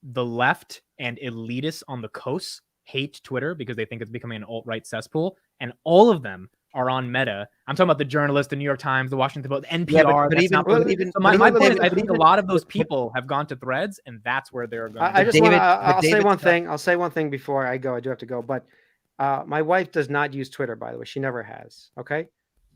the left and elitists on the coast hate Twitter because they think it's becoming an alt-right cesspool, and all of them are on Meta. I'm talking about the journalists, the New York Times, the Washington Post, NPR. My point is, I think a lot of those people have gone to Threads, and that's where they're going. I'll say one thing. I'll say one thing before I go. I do have to go, but my wife does not use Twitter, by the way. She never has. Okay.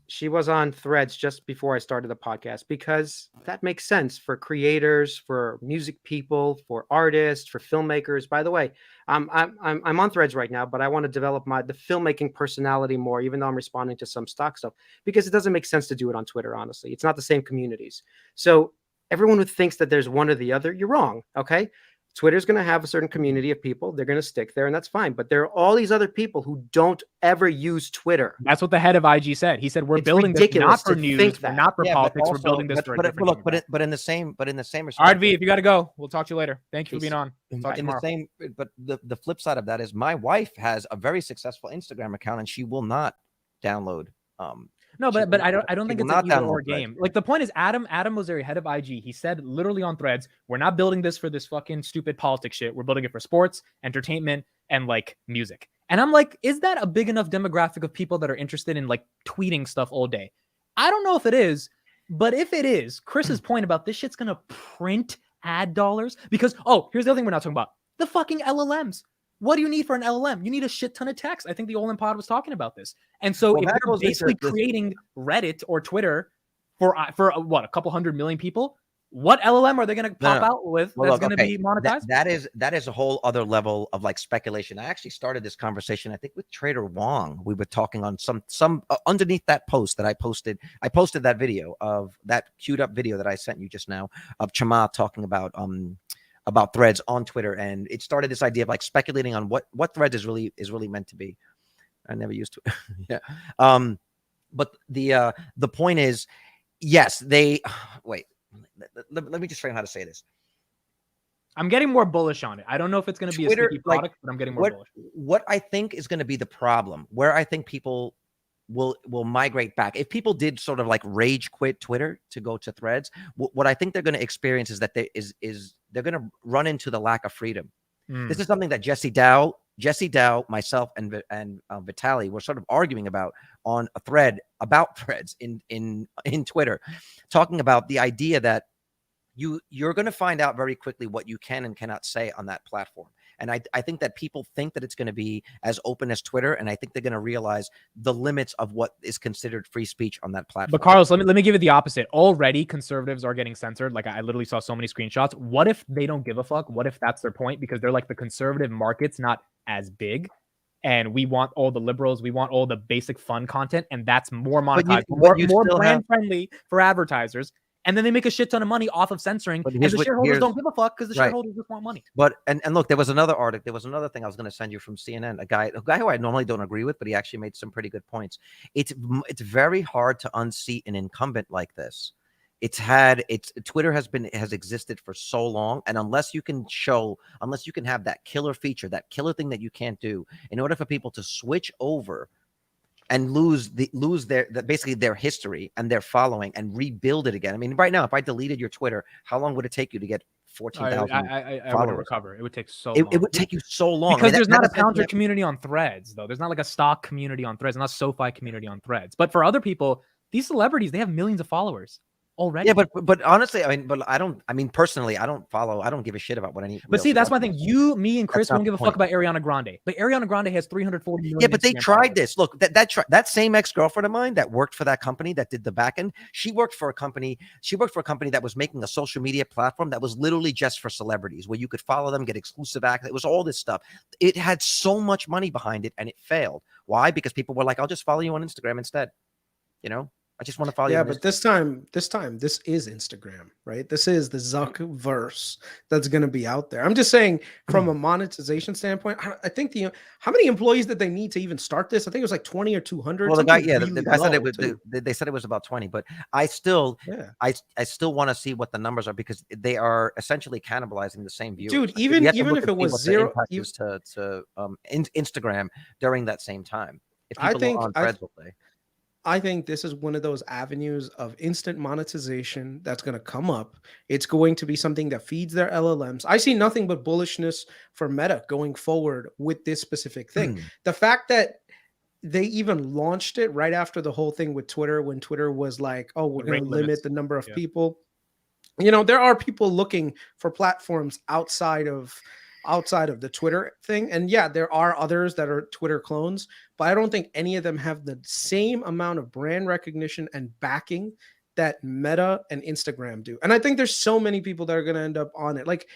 She was on Threads just before I started the podcast because that makes sense for creators, for music people, for artists, for filmmakers. By the way, I'm on Threads right now, but I want to develop the filmmaking personality more, even though I'm responding to some stock stuff, because it doesn't make sense to do it on Twitter. Honestly, it's not the same communities. So everyone who thinks that there's one or the other, you're wrong. Okay. Twitter's going to have a certain community of people. They're going to stick there, and that's fine. But there are all these other people who don't ever use Twitter. That's what the head of IG said. He said, "We're building this not for news, we're not for politics. Also, we're building this for a different." But in the same All right, V, if you got to go, we'll talk to you later. Thank you for being on. Talk in tomorrow. but the flip side of that is my wife has a very successful Instagram account, and she will not download. No, but I don't think it's an either or game. Like the point is, Adam Mosseri, head of IG, he said literally on Threads, we're not building this for this fucking stupid politics shit. We're building it for sports, entertainment, and like music. And I'm like, is that a big enough demographic of people that are interested in like tweeting stuff all day? I don't know if it is, but if it is, Chris's point about this shit's gonna print ad dollars because here's the other thing we're not talking about: the fucking LLMs. What do you need for an LLM? You need a shit ton of text. I think the Olin pod was talking about this. And so if you're basically creating Reddit or Twitter for what, a couple 100 million people, what LLM are they going to pop out with that's going to be monetized? That is a whole other level of like speculation. I actually started this conversation, I think, with Trader Wong. We were talking on some underneath that post that I posted. I posted that video of that queued up video that I sent you just now of Chamath talking about Threads on Twitter, and it started this idea of like speculating on what Threads is really meant to be. I never used to. Yeah. But the point is, yes, they wait. Let me just frame how to say this. I'm getting more bullish on it. I don't know if it's going to be a sticky product, but I'm getting more bullish. What I think is going to be the problem, where I think people will migrate back, if people did sort of like rage quit Twitter to go to Threads, what I think they're going to experience is that they're going to run into the lack of freedom. This is something that Jesse Dow, myself, and Vitaly were sort of arguing about on a thread about Threads in Twitter, talking about the idea that you're going to find out very quickly what you can and cannot say on that platform. And I think that people think that it's going to be as open as Twitter, and I think they're going to realize the limits of what is considered free speech on that platform. But Carlos, let me give it the opposite. Already, conservatives are getting censored. Like I literally saw so many screenshots. What if they don't give a fuck? What if that's their point? Because they're like, the conservative market's not as big, and we want all the liberals, we want all the basic fun content, and that's more monetized, more brand friendly for advertisers. And then they make a shit ton of money off of censoring, and the shareholders don't give a fuck because the shareholders just want money. But and look, there was another article. There was another thing I was going to send you from CNN. A guy who I normally don't agree with, but he actually made some pretty good points. It's very hard to unseat an incumbent like this. Twitter has existed for so long, and unless you can have that killer feature, that killer thing that you can't do, in order for people to switch over and lose basically their history and their following and rebuild it again. I mean, right now, if I deleted your Twitter, how long would it take you to get 14,000 I wouldn't followers? recover. It would take so It long. would take you so long Because I mean, there's not a that's Pounder community on Threads, though. There's not like a stock community on Threads, not a SoFi community on Threads. But for other people, these celebrities, they have millions of followers already. Yeah, but honestly, I mean, personally, I don't give a shit about what any. But see, that's my thing. You, me, and Chris don't give a fuck about Ariana Grande. But Ariana Grande has 340 million. Yeah, but they Instagram tried followers. this. Look, that same ex-girlfriend of mine that worked for that company that did the back end, she worked for a company that was making a social media platform that was literally just for celebrities, where you could follow them, get exclusive access. It was all this stuff. It had so much money behind it, and it failed. Why? Because people were like, I'll just follow you on Instagram instead. You know? I just want to follow you. Yeah, but this time, this is Instagram, right? This is the Zuck verse that's going to be out there. I'm just saying, from a monetization standpoint, I think how many employees did they need to even start this? I think it was like 20 or 200. Well, the guy said it was. They said it was about 20, but I still want to see what the numbers are, because they are essentially cannibalizing the same viewers. Dude, even if it was zero, to Instagram during that same time. If people are on Threads all day. I think this is one of those avenues of instant monetization that's going to come up. It's going to be something that feeds their LLMs. I see nothing but bullishness for Meta going forward with this specific thing. The fact that they even launched it right after the whole thing with Twitter, when Twitter was like, oh, we're going to limit the number of people. You know, there are people looking for platforms outside of the Twitter thing. And yeah, there are others that are Twitter clones, but I don't think any of them have the same amount of brand recognition and backing that Meta and Instagram do. And I think there's so many people that are going to end up on it. Like,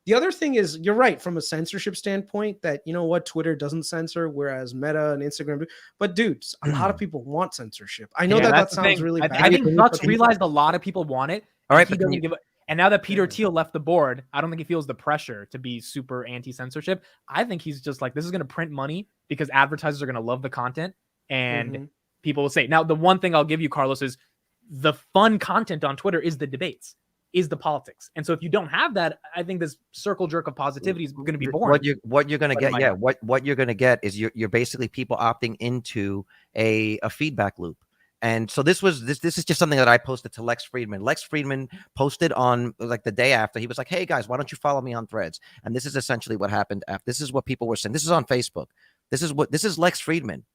the other thing is, you're right, from a censorship standpoint, that, you know what, Twitter doesn't censor, whereas Meta and Instagram do. But dudes, a lot of people want censorship. I know that sounds really bad. I think Zuck's realized a lot of people want it. All right, he doesn't give a. And now that Peter Thiel left the board, I don't think he feels the pressure to be super anti-censorship. I think he's just like, this is going to print money because advertisers are going to love the content, and people will say. Now, the one thing I'll give you, Carlos, is the fun content on Twitter is the debates, is the politics. And so if you don't have that, I think this circle jerk of positivity is going to be boring. What you're going to get, what you're going to get is you're basically people opting into a feedback loop. And so this is just something that I posted to Lex Friedman. Lex Friedman posted on like the day after. He was like, hey guys, why don't you follow me on Threads? And this is essentially what happened after. This is what people were saying. This is on Facebook. This is Lex Friedman.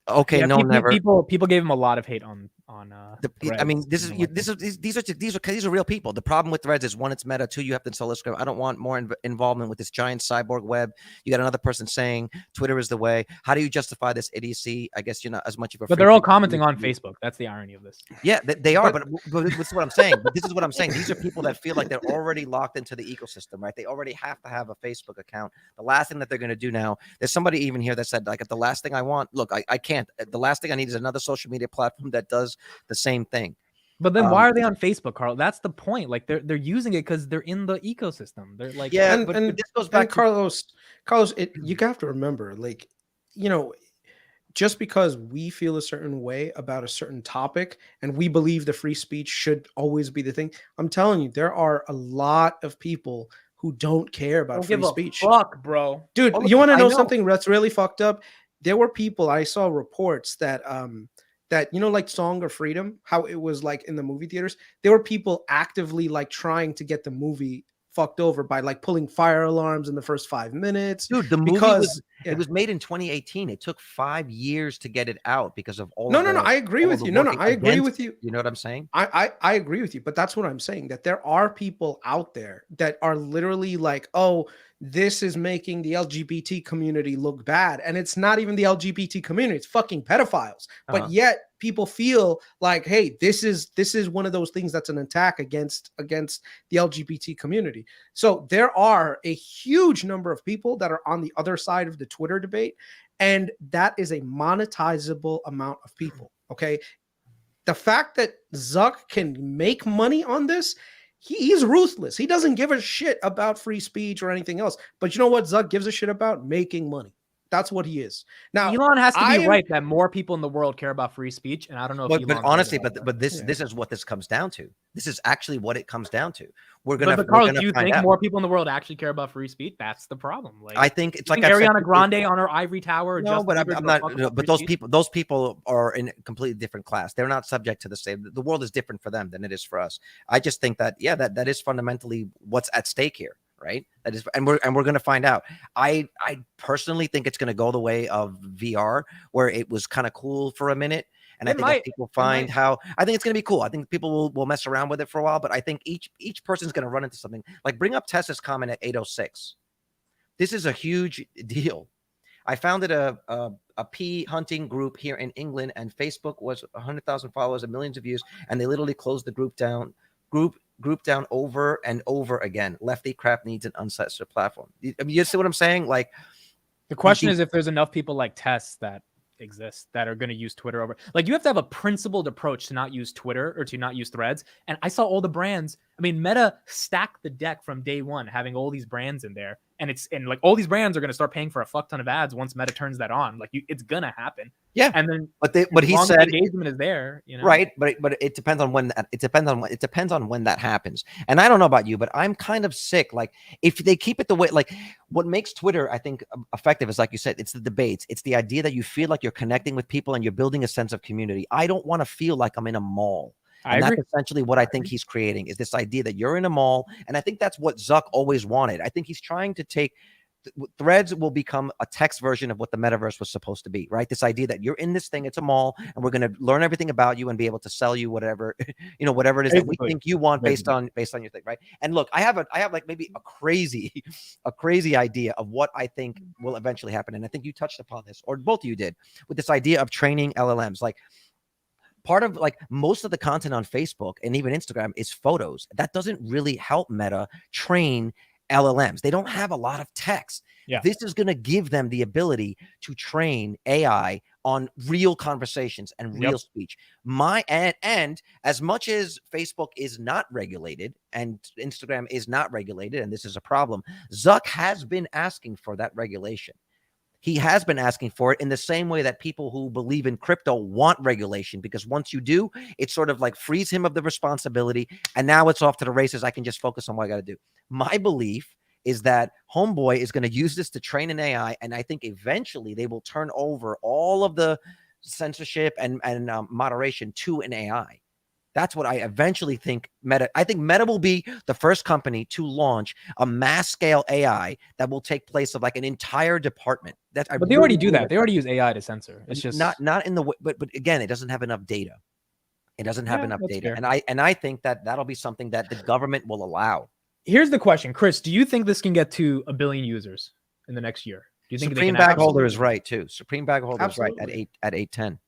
Okay, yeah, no, never. People gave him a lot of hate on. I mean, these are real people. The problem with Threads is, one, it's Meta. Two, you have to install Instagram. I don't want more involvement with this giant cyborg web. You got another person saying Twitter is the way. How do you justify this idiocy? I guess you're not as much of a. But they're all commenting on Facebook. That's the irony of this. Yeah, they are. But this is what I'm saying. But this is what I'm saying. These are people that feel like they're already locked into the ecosystem, right? They already have to have a Facebook account. The last thing that they're going to do now. There's somebody even here that said, like, the last thing I want. Look, I can't. The last thing I need is another social media platform that does the same thing. But then why are they on Facebook, Carl? That's the point. Like, they're using it because they're in the ecosystem. They're like, yeah. And this goes back to Carlos. You have to remember, like, you know, just because we feel a certain way about a certain topic and we believe the free speech should always be the thing, I'm telling you, there are a lot of people who don't care about free speech. Fuck, bro. Dude, you want to know something that's really fucked up? There were people, I saw reports that you know, like Song of Freedom, how it was like in the movie theaters. There were people actively like trying to get the movie fucked over by like pulling fire alarms in the first 5 minutes. Dude, the movie it was made in 2018. It took 5 years to get it out because of all. No, I agree with you. I agree with you. You know what I'm saying? I agree with you, but that's what I'm saying. That there are people out there that are literally like, oh, this is making the LGBT community look bad. And it's not even the LGBT community, it's fucking pedophiles. But yet people feel like, hey, this is one of those things that's an attack against the LGBT community. So there are a huge number of people that are on the other side of the Twitter debate, and that is a monetizable amount of people. Okay. The fact that Zuck can make money on this, he's ruthless. He doesn't give a shit about free speech or anything else. But you know what Zuck gives a shit about? Making money. That's what he is. Now, Elon has to be I am- right that more people in the world care about free speech, and I don't know if But Elon's honestly, right about but this Yeah. this is what this comes down to. This is actually what it comes down to. We're that. gonna, But we're Carlos, gonna do you find think out. more people in the world actually care about free speech? That's the problem. Like, I think it's you like think I've said Ariana before- Grande on her ivory tower. Or No, Justin but Bieber I'm give a not. fuck No, about but free those speech? those people are in a completely different class. They're not subject to the same. The world is different for them than it is for us. I just think that that is fundamentally what's at stake here, right? That is, and we're going to find out. I personally think it's going to go the way of VR, where it was kind of cool for a minute. And I think as people find how, I think it's going to be cool. I think people will mess around with it for a while, but I think each person's going to run into something. Like, bring up Tessa's comment at 8:06. This is a huge deal. I founded a pea hunting group here in England, and Facebook was 100,000 followers and millions of views, and they literally closed the group down over and over again. Lefty crap needs an uncensored platform. I mean, you see what I'm saying? Like, The question is if there's enough people like Tess that exist that are going to use Twitter over. Like, you have to have a principled approach to not use Twitter or to not use Threads. And I saw all the brands. I mean, Meta stacked the deck from day one, having all these brands in there. And like all these brands are going to start paying for a fuck ton of ads once Meta turns that on. Like, it's gonna happen. Yeah. And then, but he said engagement is there, you know? Right, but it depends on when it depends on when that happens. And I don't know about you, but I'm kind of sick. Like, if they keep it the way, like, what makes Twitter, I think, effective is, like you said, it's the debates. It's the idea that you feel like you're connecting with people and you're building a sense of community. I don't want to feel like I'm in a mall. And that's essentially what I think he's creating, is this idea that you're in a mall. And I think that's what Zuck always wanted. I think he's trying to take Threads will become a text version of what the metaverse was supposed to be, right? This idea that you're in this thing, it's a mall, and we're going to learn everything about you and be able to sell you whatever, whatever it is that we think you want based on your thing, right? And look, I have like maybe a crazy idea of what I think will eventually happen. And I think you touched upon this, or both of you did, with this idea of training LLMs. Like, part of, like, most of the content on Facebook and even Instagram is photos. That doesn't really help Meta train LLMs. They don't have a lot of text. Yeah. This is going to give them the ability to train AI on real conversations and real speech. And as much as Facebook is not regulated and Instagram is not regulated, and this is a problem, Zuck has been asking for that regulation. He has been asking for it in the same way that people who believe in crypto want regulation, because once you do, it sort of like frees him of the responsibility. And now it's off to the races. I can just focus on what I got to do. My belief is that Homeboy is going to use this to train an AI. And I think eventually they will turn over all of the censorship and moderation to an AI. That's what I eventually think Meta. I think Meta will be the first company to launch a mass scale AI that will take place of like an entire department. But they already do that. They already use AI to censor. It's just not in the way, but again, it doesn't have enough data. It doesn't have enough data. Fair. And I think that'll be something that the government will allow. Here's the question, Chris. Do you think this can get to 1 billion users in the next year? Do you think Supreme Bag Holder is right too? Supreme Bag Holder is right at 810.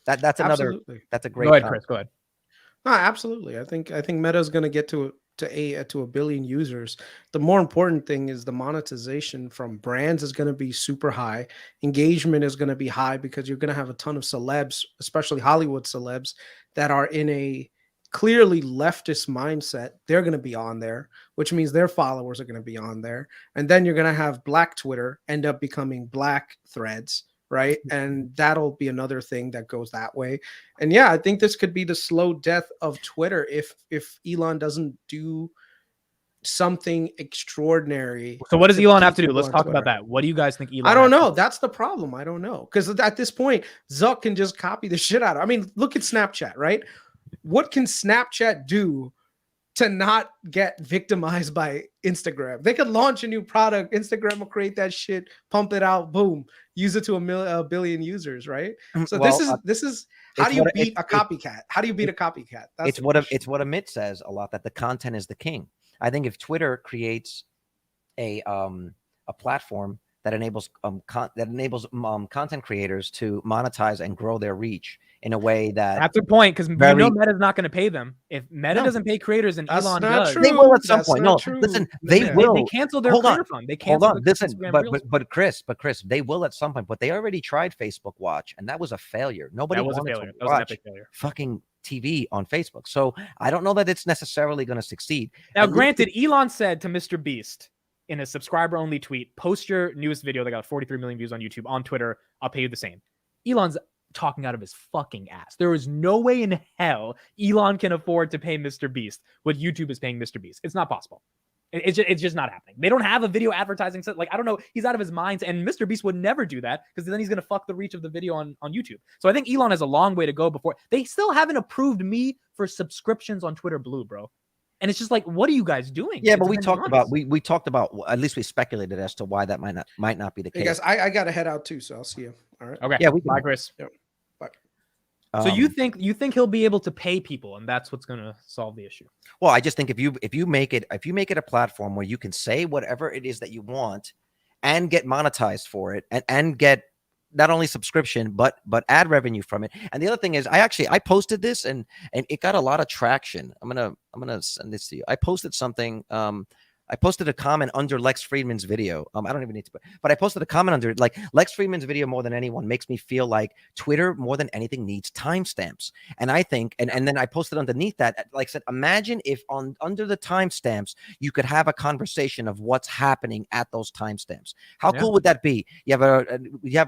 That's another. Absolutely. That's a great. Go ahead, Chris. Go ahead. No, absolutely. I think Meta is going to get to 1 billion users. The more important thing is the monetization from brands is going to be super high. Engagement is going to be high because you're going to have a ton of celebs, especially Hollywood celebs, that are in a clearly leftist mindset. They're going to be on there, which means their followers are going to be on there. And then you're going to have Black Twitter end up becoming Black Threads, right? And that'll be another thing that goes that way. And yeah, I think this could be the slow death of Twitter if Elon doesn't do something extraordinary. So what does Elon have to do? Let's talk about that. What do you guys think Elon? I don't know. That's the problem. I don't know. Because at this point, Zuck can just copy the shit out of it. I mean, look at Snapchat, right? What can Snapchat do to not get victimized by Instagram? They could launch a new product. Instagram will create that shit, pump it out, boom, use it to a billion users, right? So this is how do you beat a copycat? How do you beat a copycat? It's what Amit says a lot, that the content is the king. I think if Twitter creates a platform that enables content creators to monetize and grow their reach in a way that's the point, because Meta's not going to pay them. If Meta doesn't pay creators and Elon does, they will at some point. No, listen, they will. They canceled their creator fund. They canceled. Listen, but Chris, they will at some point. But they already tried Facebook Watch, and that was a failure. Nobody wanted to watch fucking TV on Facebook. So I don't know that it's necessarily going to succeed. Now, granted, Elon said to Mr. Beast, in a subscriber only tweet, post your newest video that got 43 million views on YouTube on Twitter. I'll pay you the same. Elon's talking out of his fucking ass. There is no way in hell Elon can afford to pay Mr. Beast what YouTube is paying Mr. Beast. It's not possible. It's just not happening. They don't have a video advertising set. Like, I don't know. He's out of his mind. And Mr. Beast would never do that because then he's going to fuck the reach of the video on YouTube. So I think Elon has a long way to go before they still haven't approved me for subscriptions on Twitter Blue, bro. And it's just like, what are you guys doing? Yeah, but we talked about, at least we speculated as to why that might not be the case. Hey guys, I got to head out too, so I'll see you. All right. Okay. Yeah, we bye, Chris. Yep. Bye. So you think he'll be able to pay people, and that's what's going to solve the issue? Well, I just think if you make it a platform where you can say whatever it is that you want and get monetized for it and get not only subscription but ad revenue from it. And the other thing is I posted this and it got a lot of traction. I'm gonna send this to you. I posted something. I posted a comment under Lex Friedman's video. I don't even need to, but I posted a comment under it. Like, Lex Friedman's video more than anyone makes me feel like Twitter more than anything needs timestamps. And I think, and then I posted underneath that, like I said, imagine if under the timestamps, you could have a conversation of what's happening at those timestamps. How cool would that be? You have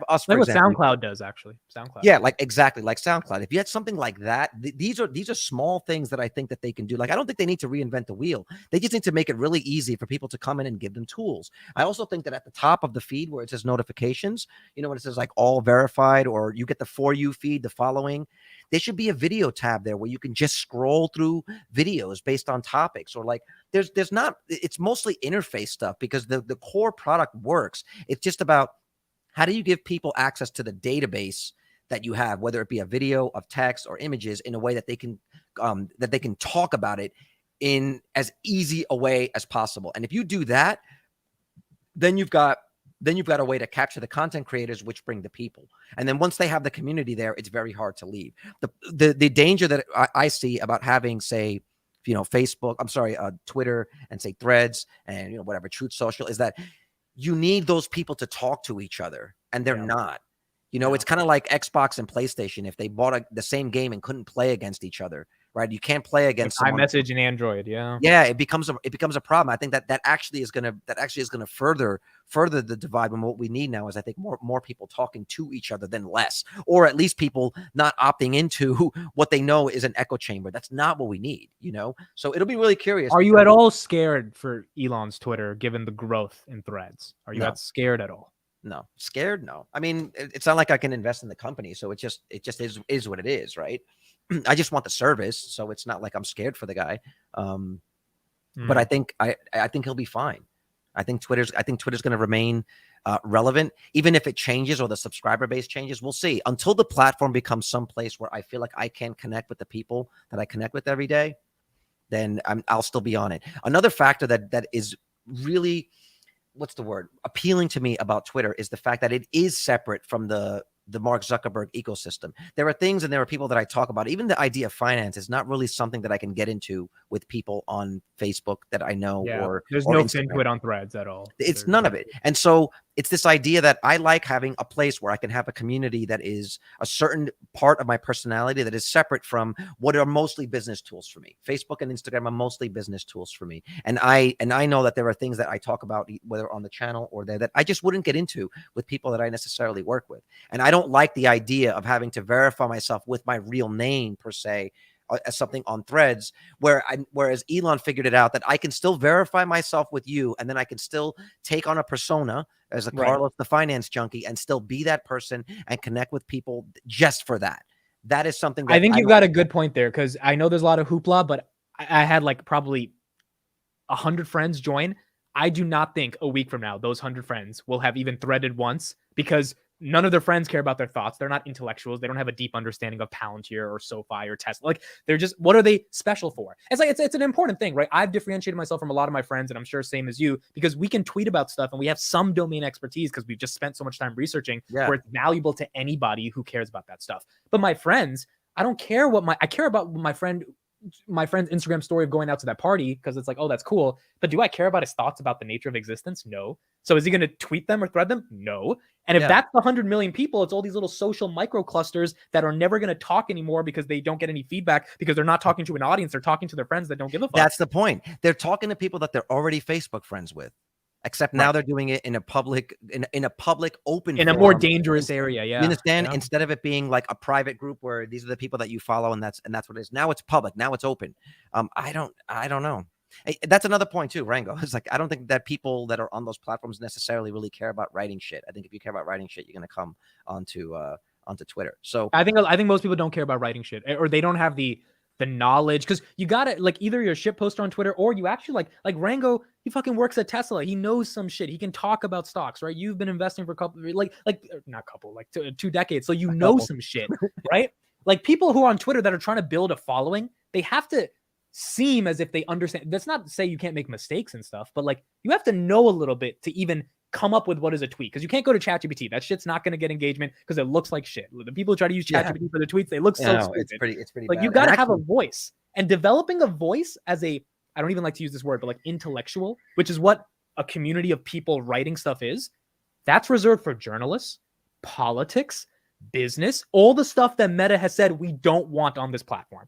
us, for like what example. SoundCloud does, actually. SoundCloud. Yeah, like exactly like SoundCloud. If you had something like that, these are small things that I think that they can do. Like, I don't think they need to reinvent the wheel. They just need to make it really easy for people to come in and give them tools. I also think that at the top of the feed where it says notifications, you know, when it says like all verified, or you get the For You feed, the following, there should be a video tab there where you can just scroll through videos based on topics, or like there's not, it's mostly interface stuff because the core product works. It's just about how do you give people access to the database that you have, whether it be a video, of text, or images, in a way that they can talk about it in as easy a way as possible. And if you do that, then you've got a way to capture the content creators, which bring the people. And then once they have the community there, it's very hard to leave. The danger that I see about having, say, you know, Twitter, and say Threads, and, you know, whatever, Truth Social, is that you need those people to talk to each other, and they're not. You know, it's kind of like Xbox and PlayStation. If they bought the same game and couldn't play against each other, right? You can't play against like iMessage and Android. Yeah. It becomes a problem. I think that actually is gonna further the divide. And what we need now is, I think, more people talking to each other than less, or at least people not opting into what they know is an echo chamber. That's not what we need, you know. So it'll be really curious. Are you at all scared for Elon's Twitter, given the growth in Threads? Are you scared at all? No, scared? No. I mean, it's not like I can invest in the company, so it just is what it is, right? I just want the service, so it's not like I'm scared for the guy. But I think he'll be fine. I think Twitter's going to remain relevant, even if it changes or the subscriber base changes. We'll see. Until the platform becomes someplace where I feel like I can connect with the people that I connect with every day, then I'll still be on it. Another factor that is really, what's the word, appealing to me about Twitter is the fact that it is separate from the Mark Zuckerberg ecosystem. There are things and there are people that I talk about. Even the idea of finance is not really something that I can get into with people on Facebook that I know. Or there's or no Instagram. FinTwit on Threads at all. It's none of it. And so it's this idea that I like having a place where I can have a community that is a certain part of my personality that is separate from what are mostly business tools for me. Facebook and Instagram are mostly business tools for me. And I know that there are things that I talk about, whether on the channel or there, that I just wouldn't get into with people that I necessarily work with. And I don't like the idea of having to verify myself with my real name, per se, as something on Threads, whereas Elon figured it out that I can still verify myself with you, and then I can still take on a persona as a Carlos the finance junkie and still be that person and connect with people just for that. That is something that I think you've got a good point there, because I know there's a lot of hoopla, but I had like probably 100 friends join. I do not think a week from now those 100 friends will have even threaded once, because none of their friends care about their thoughts. They're not intellectuals. They don't have a deep understanding of Palantir or SoFi or Tesla. Like, they're just, what are they special for? It's like, it's an important thing, right? I've differentiated myself from a lot of my friends, and I'm sure same as you, because we can tweet about stuff and we have some domain expertise because we've just spent so much time researching where it's valuable to anybody who cares about that stuff. But my friends, I don't care I care about my friend's Instagram story of going out to that party because it's like, oh, that's cool. But do I care about his thoughts about the nature of existence? No. So is he going to tweet them or thread them? No. And if that's the 100 million people, it's all these little social micro clusters that are never going to talk anymore because they don't get any feedback, because they're not talking to an audience. They're talking to their friends that don't give a fuck. That's the point. They're talking to people that they're already Facebook friends with. Except now they're doing it in a public, in a public open, in a more dangerous area. Yeah, you understand? Yeah. Instead of it being like a private group where these are the people that you follow, and that's what it is. Now it's public. Now it's open. I don't know. That's another point too, Rango. It's like I don't think that people that are on those platforms necessarily really care about writing shit. I think if you care about writing shit, you're gonna come onto Twitter. So I think most people don't care about writing shit, or they don't have the knowledge, because you gotta like either you're a shit poster on Twitter or you actually like Rango. He fucking works at Tesla. He knows some shit. He can talk about stocks, right? You've been investing for a couple, not couple, like 2 decades, so you know some shit, right? Like people who are on Twitter that are trying to build a following, they have to seem as if they understand. That's not to say you can't make mistakes and stuff, but like you have to know a little bit to even come up with what is a tweet, because you can't go to ChatGPT. That shit's not going to get engagement because it looks like shit. The people who try to use ChatGPT for their tweets, they look so stupid. It's pretty like bad. You got to have a voice, and developing a voice as a, I don't even like to use this word, but like intellectual, which is what a community of people writing stuff is. That's reserved for journalists, politics, business, all the stuff that Meta has said we don't want on this platform.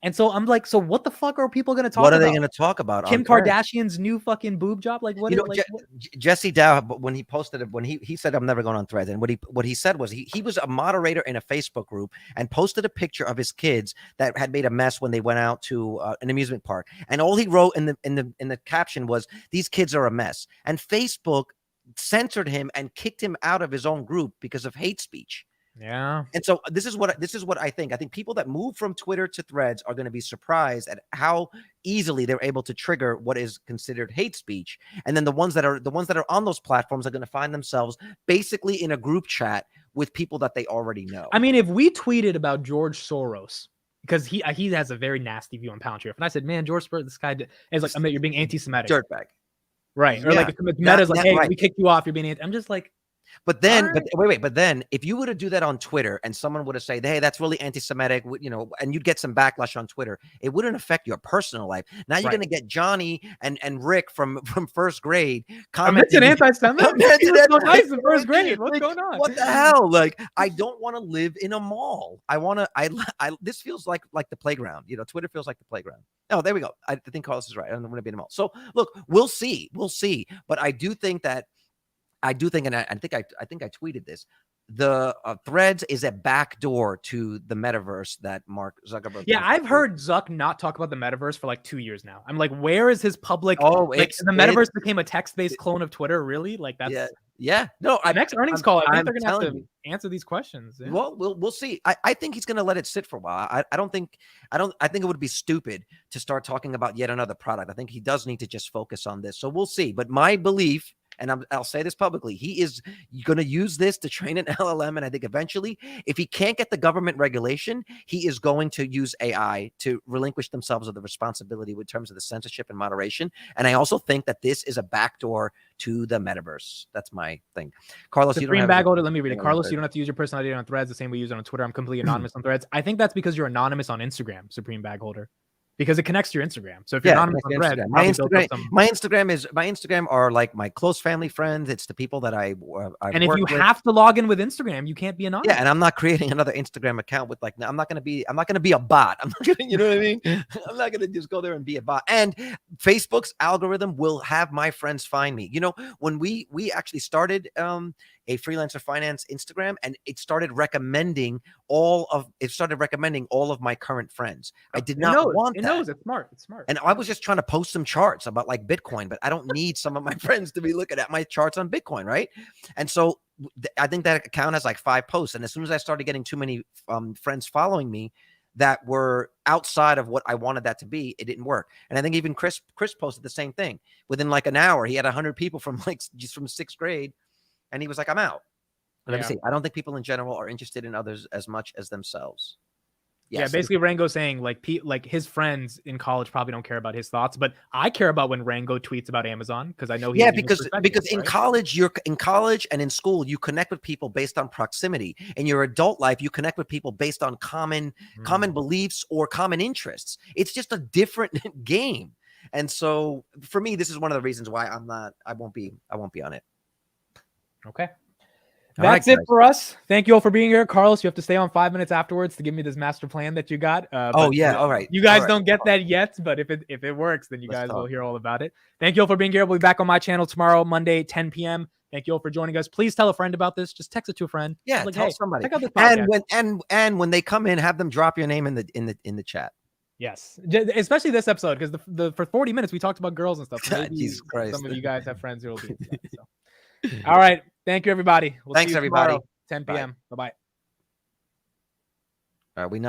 And so I'm like, so what the fuck are people going to talk about? What are they going to talk about? Kim Kardashian's new fucking boob job? Like what? Jesse Dow, when he posted it, when he said, I'm never going on Threads. And what he said was he was a moderator in a Facebook group and posted a picture of his kids that had made a mess when they went out to an amusement park. And all he wrote in the caption was, these kids are a mess. And Facebook censored him and kicked him out of his own group because of hate speech. Yeah. And so this is what I think. I think people that move from Twitter to Threads are going to be surprised at how easily they're able to trigger what is considered hate speech. And then the ones that are on those platforms are going to find themselves basically in a group chat with people that they already know. I mean, if we tweeted about George Soros, because he has a very nasty view on Pound Sheriff, and I said, man, George Soros, this guy is like, I mean, you're being anti-Semitic. Dirtbag. Right. Or like Meta's like, hey, we kicked you off, you're being anti. I'm just like, but then, but then if you were to do that on Twitter and someone would have said, hey, that's really anti-Semitic, and you'd get some backlash on Twitter, it wouldn't affect your personal life. Now you're going to get Johnny and Rick from first grade commenting. I'm anti-Semitic. That's so nice in first grade. What's going on? What the hell? Like, I don't want to live in a mall. This feels like the playground. Twitter feels like the playground. Oh, there we go. I think Carlos is right. I don't want to be in a mall. So look, we'll see. But I do think, and I think I tweeted this. The Threads is a backdoor to the metaverse that Mark Zuckerberg. Yeah, I've heard Zuck not talk about the metaverse for like 2 years now. I'm like, where is his public? The metaverse became a text-based clone of Twitter. Really? Like that's yeah. No, next earnings call, I think they're gonna have to answer these questions. Yeah. Well, we'll see. I think he's gonna let it sit for a while. I think it would be stupid to start talking about yet another product. I think he does need to just focus on this. So we'll see. But my belief, and I'll say this publicly, he is going to use this to train an LLM. And I think eventually, if he can't get the government regulation, he is going to use AI to relinquish themselves of the responsibility in terms of the censorship and moderation. And I also think that this is a backdoor to the metaverse. That's my thing. Carlos, Supreme bag holder, let me read it. Carlos, you don't have to use your personal identity on Threads the same way you use it on Twitter. I'm completely anonymous on Threads. I think that's because you're anonymous on Instagram, Supreme bag holder. Because it connects to your Instagram. So if you're anonymous on Threads, my Instagram are like my close family friends. It's the people that I and if you have to log in with Instagram, you can't be anonymous. Yeah, and I'm not creating another Instagram account with like, I'm not gonna be a bot. I'm not gonna, you know what I mean? I'm not gonna just go there and be a bot. And Facebook's algorithm will have my friends find me. When we actually started a freelancer finance Instagram, and it started recommending all of my current friends. I did not want that. It's smart. And I was just trying to post some charts about like Bitcoin, but I don't need some of my friends to be looking at my charts on Bitcoin, right? And so I think that account has like 5 posts. And as soon as I started getting too many friends following me that were outside of what I wanted that to be, it didn't work. And I think even Chris posted the same thing. Within like an hour, he had 100 people from 6th grade. And he was like, I'm out. Let me see. I don't think people in general are interested in others as much as themselves. Yes. Yeah, basically Rango saying like his friends in college probably don't care about his thoughts, but I care about when Rango tweets about Amazon because I know because in college and in school you connect with people based on proximity. In your adult life, you connect with people based on common beliefs or common interests. It's just a different game. And so for me, this is one of the reasons why I won't be on it. Okay. All right, That's it guys. for us. Thank you all for being here. Carlos, you have to stay on 5 minutes afterwards to give me this master plan that you got. Oh yeah, all right. You guys All right. don't get that yet, but if it works, then you Let's guys will talk. hear all about it. Thank you all for being here. We'll be back on my channel tomorrow, Monday, 10 p.m. Thank you all for joining us. Please tell a friend about this. Just text it to a friend. Yeah, Like, tell hey, somebody. check out this podcast. And when they come in, have them drop your name in the chat. Yes, especially this episode because the for 40 minutes we talked about girls and stuff. So maybe Jesus Christ. some of you guys have friends who will be into that. So. All right. Thank you, everybody. We'll Thanks, see you everybody. tomorrow, 10 p.m. Bye-bye. All right, we know.